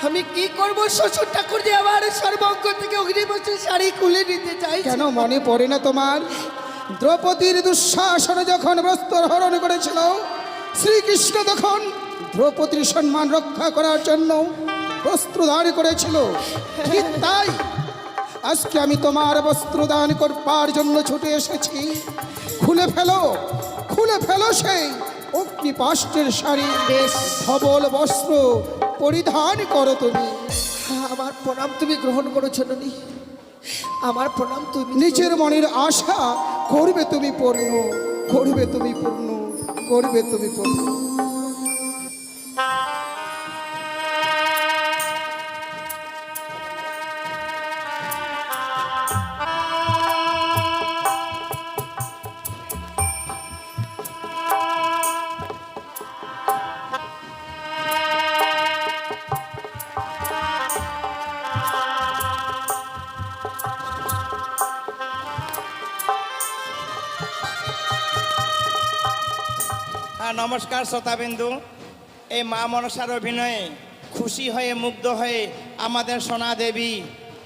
আমি কি করব? শ্বশুর ঠাকুর যে আমার সর্বাঙ্গ থেকে অগ্নিপথের শাড়ি খুলে নিতে চাই। কেন মনে পড়ে না তোমার দ্রৌপদীর দুঃশাসন যখন বস্ত্র হরণ করেছিল, শ্রীকৃষ্ণ তখন দ্রৌপদীর সম্মান রক্ষা করার জন্য বস্ত্রদান করেছিল? ঠিক তাই আজকে আমি তোমার বস্ত্রদান করবার জন্য ছুটে এসেছি। খুলে ফেলো, খুলে ফেলো সেই অগ্নিপাষ্টের শাড়ি, বেশ ধবল বস্ত্র পরিধান করো তুমি। আমার প্রণাম তুমি গ্রহণ করো জননী, আমার প্রণাম তুমি। নিজের মনের আশা করবে তুমি পূর্ণ, করবে তুমি পূর্ণ, করবে তুমি পূর্ণ। নমস্কার শ্রোতাবিন্দু। এই মা মনসার অভিনয়ে খুশি হয়ে মুগ্ধ হয়ে আমাদের সোনা দেবী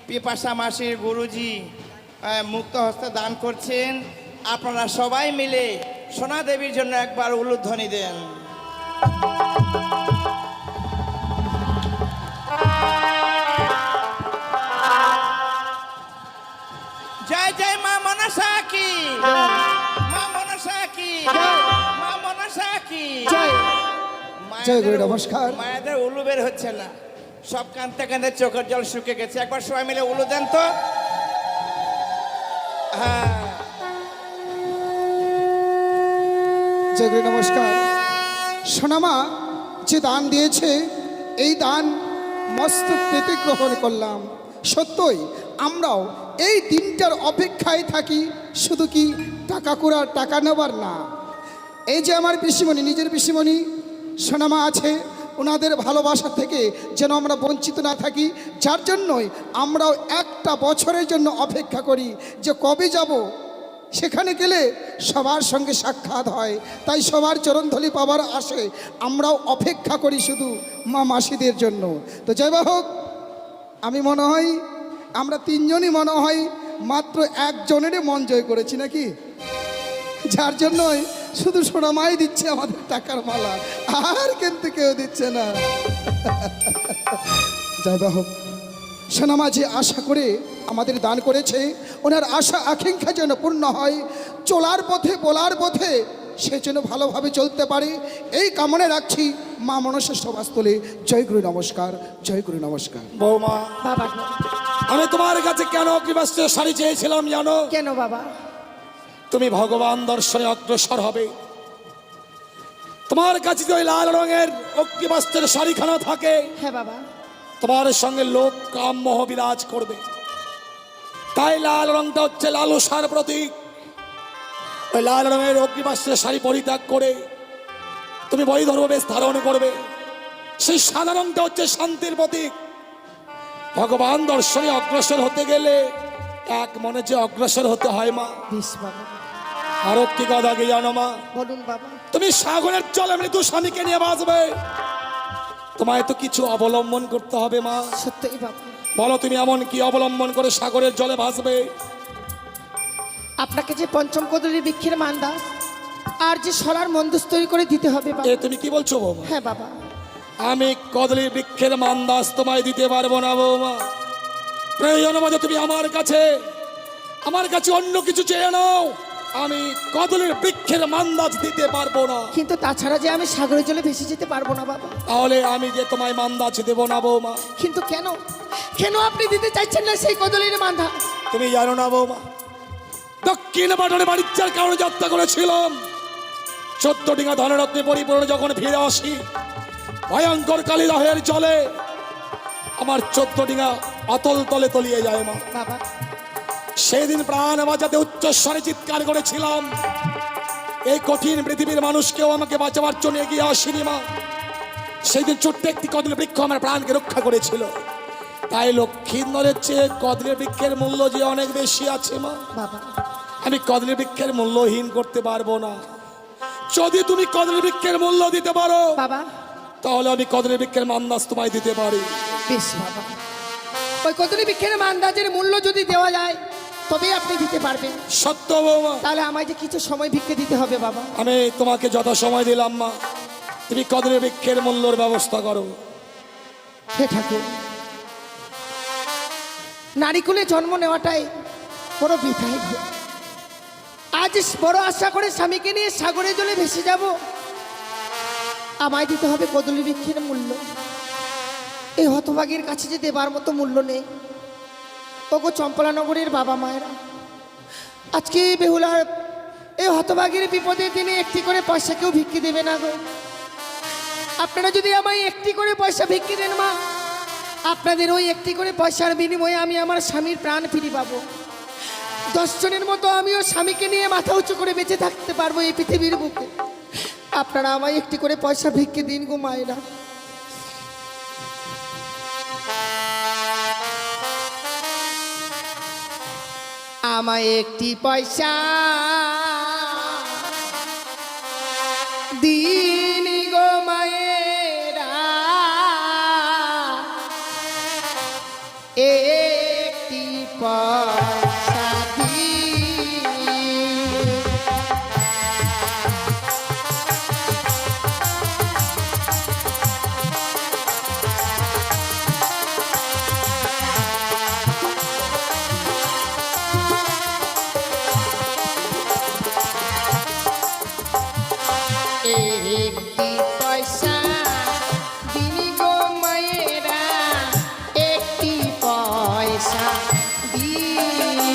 পিপাসা মাসির গুরুজি মুক্ত হস্তে দান করছেন। আপনারা সবাই মিলে সোনা দেবীর জন্য একবার উলুধ্বনি দেন। জয় জয় মা মনসা কি, মা মনসা কি, মা মনসা কি। জয় গুরু, নমস্কার। মায়েদের উলু বের হচ্ছে না, সব কাঁদতে কাঁদতে চোখের জল শুকে গেছে। একবার সবাই মিলে উলু দেন তো। হ্যাঁ, জয় গুরু, নমস্কার। সোনামা যে দান দিয়েছে, এই দান মস্তক পেতে গ্রহণ করলাম। সত্যই আমরাও এই দিনটার অপেক্ষায় থাকি, শুধু কি টাকা করার, টাকা নেবার না। এই যে আমার পিসিমণি, নিজের পিসিমণি সোনামা আছে, ওনাদের ভালোবাসা থেকে যেন আমরা বঞ্চিত না থাকি। যার জন্যই আমরাও একটা বছরের জন্য অপেক্ষা করি যে কবে যাব, সেখানে গেলে সবার সঙ্গে সাক্ষাৎ হয়, তাই সবার চরণধলি পাবার আসে আমরাও অপেক্ষা করি শুধু মা মাসিদের জন্য। তো যাই বা হোক, আমি মনে হয় আমরা তিনজনই মনে হয় মাত্র একজনেরই মন জয় করেছি নাকি, যার জন্যই শুধু সোনামাই দিচ্ছে আমাদের টাকার মালা, আর কিন্তু কেউ দিচ্ছে না। যাই বা হোক, সোনামা যে আশা করে আমাদের দান করেছে, ওনার আশা আকাঙ্ক্ষা যেন পূর্ণ হয়, চলার পথে বলার পথে সে যেন ভালোভাবে চলতে পারে, এই কামনা রাখছি মা মনসা সভাস্থলে। জয় গুরু নমস্কার, জয় গুরু নমস্কার। বৌমা, বাবা আমি তোমার কাছে কেন অগ্নিবাস্ত্রের শাড়ি চেয়েছিলাম জানো? কেন বাবা? তুমি ভগবান দর্শনে অগ্রসর হবে, তোমার কাছে যদি ওই লাল রঙের অগ্নিবাস্ত্রের শাড়িখানা থাকে, হ্যাঁ বাবা। তোমার সঙ্গে লোক কাম মোহ বিরাজ করবে। তাই লাল রংটা হচ্ছে লালসার প্রতীক। ওই লাল রঙের অগ্নিবাস্ত্রের শাড়ি পরিত্যাগ করে তুমি বৈধর্ম বেশ ধারণ করবে। সেই সাদা রংটা হচ্ছে শান্তির প্রতীক। ভগবান দর্শনে অগ্রসর হতে গেলে এক মনে যে অগ্রসর হতে হয় মা। বেশ বাবা। আরো কি কথা কি জানো মা? বলুন বাবা। তুমি সাগরের জলে মৃত্যু স্বামীকে নিয়ে বাঁচবে, তোমায় তো কিছু অবলম্বন করতে হবে মা। সত্যই বাবা। বলো তুমি এমন কি অবলম্বন করে সাগরের জলে ভাসবে? আপনাকে যে পঞ্চম কদলীর বৃক্ষের মান্দাস আর যে সরার মন্দস তৈরি করে দিতে হবে বাবা। এ তুমি কি বলছো বৌমা? হ্যাঁ বাবা। আমি কদলী বৃক্ষের মান্দাস তোমায় দিতে পারবো না বৌমা। প্রয়োজন মতো তুমি আমার কাছে অন্য কিছু চেয়ে নাও, আমি কদলীর বৃক্ষের মান্দাজ দিতে পারবো না। কিন্তু তাছাড়া যে আমি সাগরের জলে ভেসে যেতে পারবো না বাবা। তাহলে আমি যে তোমায় মান্দাজ দেবো না বৌমা। কিন্তু কেন কেন আপনি দিতে চাইছেন না সেই কদলীর মান্ধা? তুমি জানো না বৌমা, দক্ষিণ পাটনে বাণিজ্যের কারণে যাত্রা করেছিলাম, 14 ডিঙা ধনরত্নে পরিপূর্ণ যখন ফিরে আসি, ভয়ঙ্কর কালিদাহের জলে আমার 14 ডিঙা অতল তলে তলিয়ে যায় মা। বাবা সেদিন প্রাণ বাঁচাতে উচ্চস্বরে চিৎকার করেছিলাম, এই কঠিন পৃথিবীর মানুষকেও আমাকে বাঁচাবার জন্য এগিয়ে আসেনি মা। সেদিন ছোট্ট একটি কদলী বৃক্ষ আমার প্রাণকে রক্ষা করেছিল। তাই লক্ষ্মীন্দরের চেয়ে কদলী বৃক্ষের মূল্য যে অনেক বেশি আছে মা। বাবা আমি কদলী বৃক্ষের মূল্যহীন করতে পারবো না। যদি তুমি কদলী বৃক্ষের মূল্য দিতে পারো বাবা তাহলে আমি কদলী বৃক্ষের মান্দাজ তোমায় দিতে পারি। বেশ বাবা, ওই কদলী বৃক্ষের মান্দাজের মূল্য যদি দেওয়া যায় তবেই আপনি দিতে পারবেন। সত্য বৌমা, তাহলে আমায় যে কিছু সময় ভিক্ষে দিতে হবে বাবা। আমি তোমাকে যত সময় দিলাম মা, তুমি কদলী বৃক্ষের মূল্যর ব্যবস্থা করো। হে ঠাকুর, নারীকুলে জন্ম নেওয়াটাই বড় বৃথাই। আজ বড় আশা করে স্বামীকে নিয়ে সাগরের জলে ভেসে যাব, আমায় দিতে হবে কদলী বৃক্ষের মূল্য। এই হতভাগীর কাছে যে দেবার মতো মূল্য নেই। ওগো চম্পলানগরের বাবা মায়েরা, আজকে এই বেহুলার এই হতভাগীর বিপদের দিনে একটি করে পয়সা কেউ ভিক্ষে দেবে না গো। আপনারা যদি আমায় একটি করে পয়সা ভিক্ষে দেন মা, আপনাদের ওই একটি করে পয়সার বিনিময়ে আমি আমার স্বামীর প্রাণ ফিরে পাবো। 10 জনের মতো আমিও স্বামীকে নিয়ে মাথা উঁচু করে বেঁচে থাকতে পারবো এই পৃথিবীর বুকে। আপনারা আমায় একটি করে পয়সা ভিক্ষে দিন গো মায়েরা। আমায় একটি পয়সা দিন গো মায়েরা, একটি পয়সা দিন। একটি পয়সা দিন গো মায়েরা, একটি পয়সা দিন।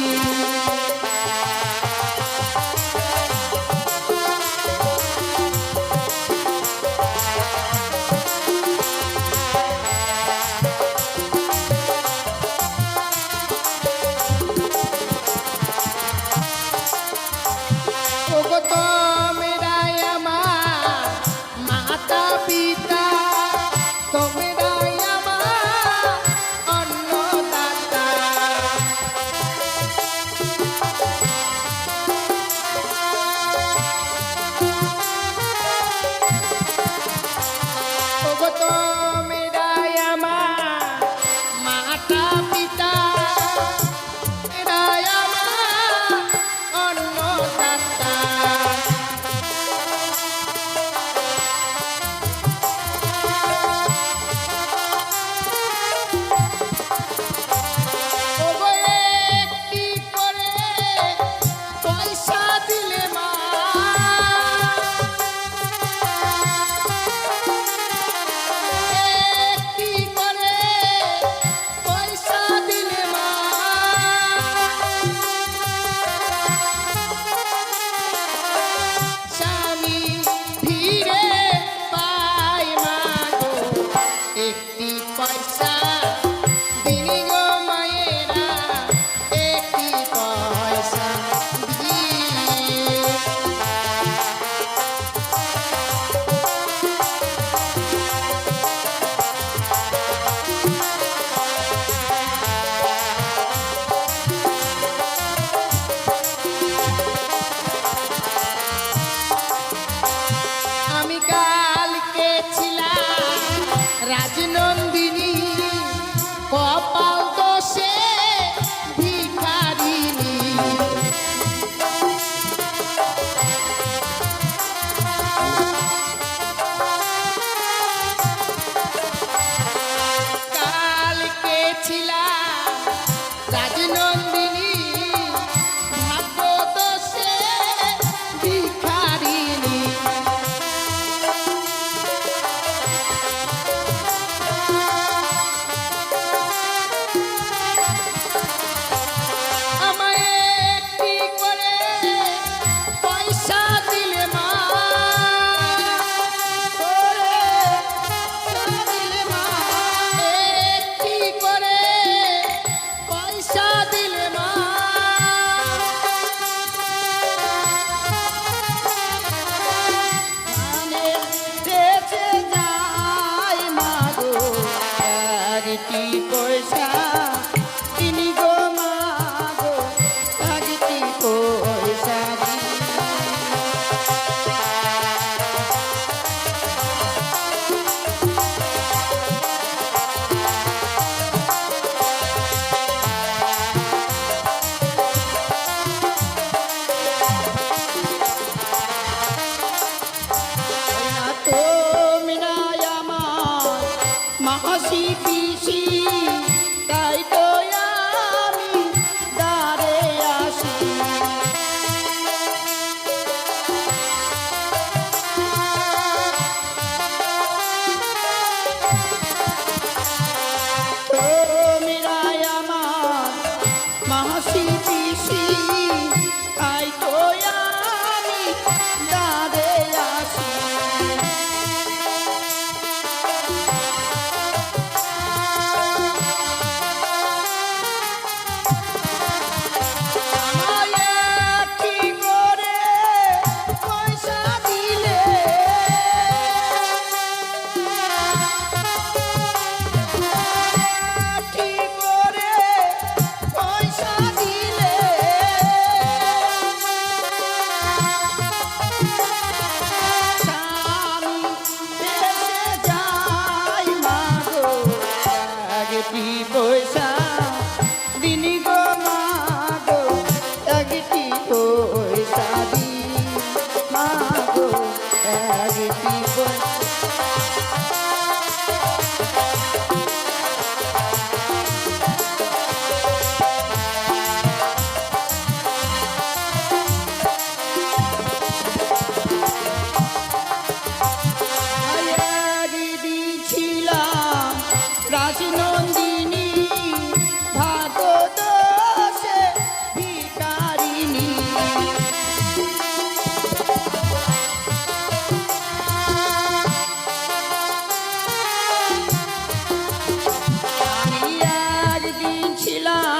ছিলাম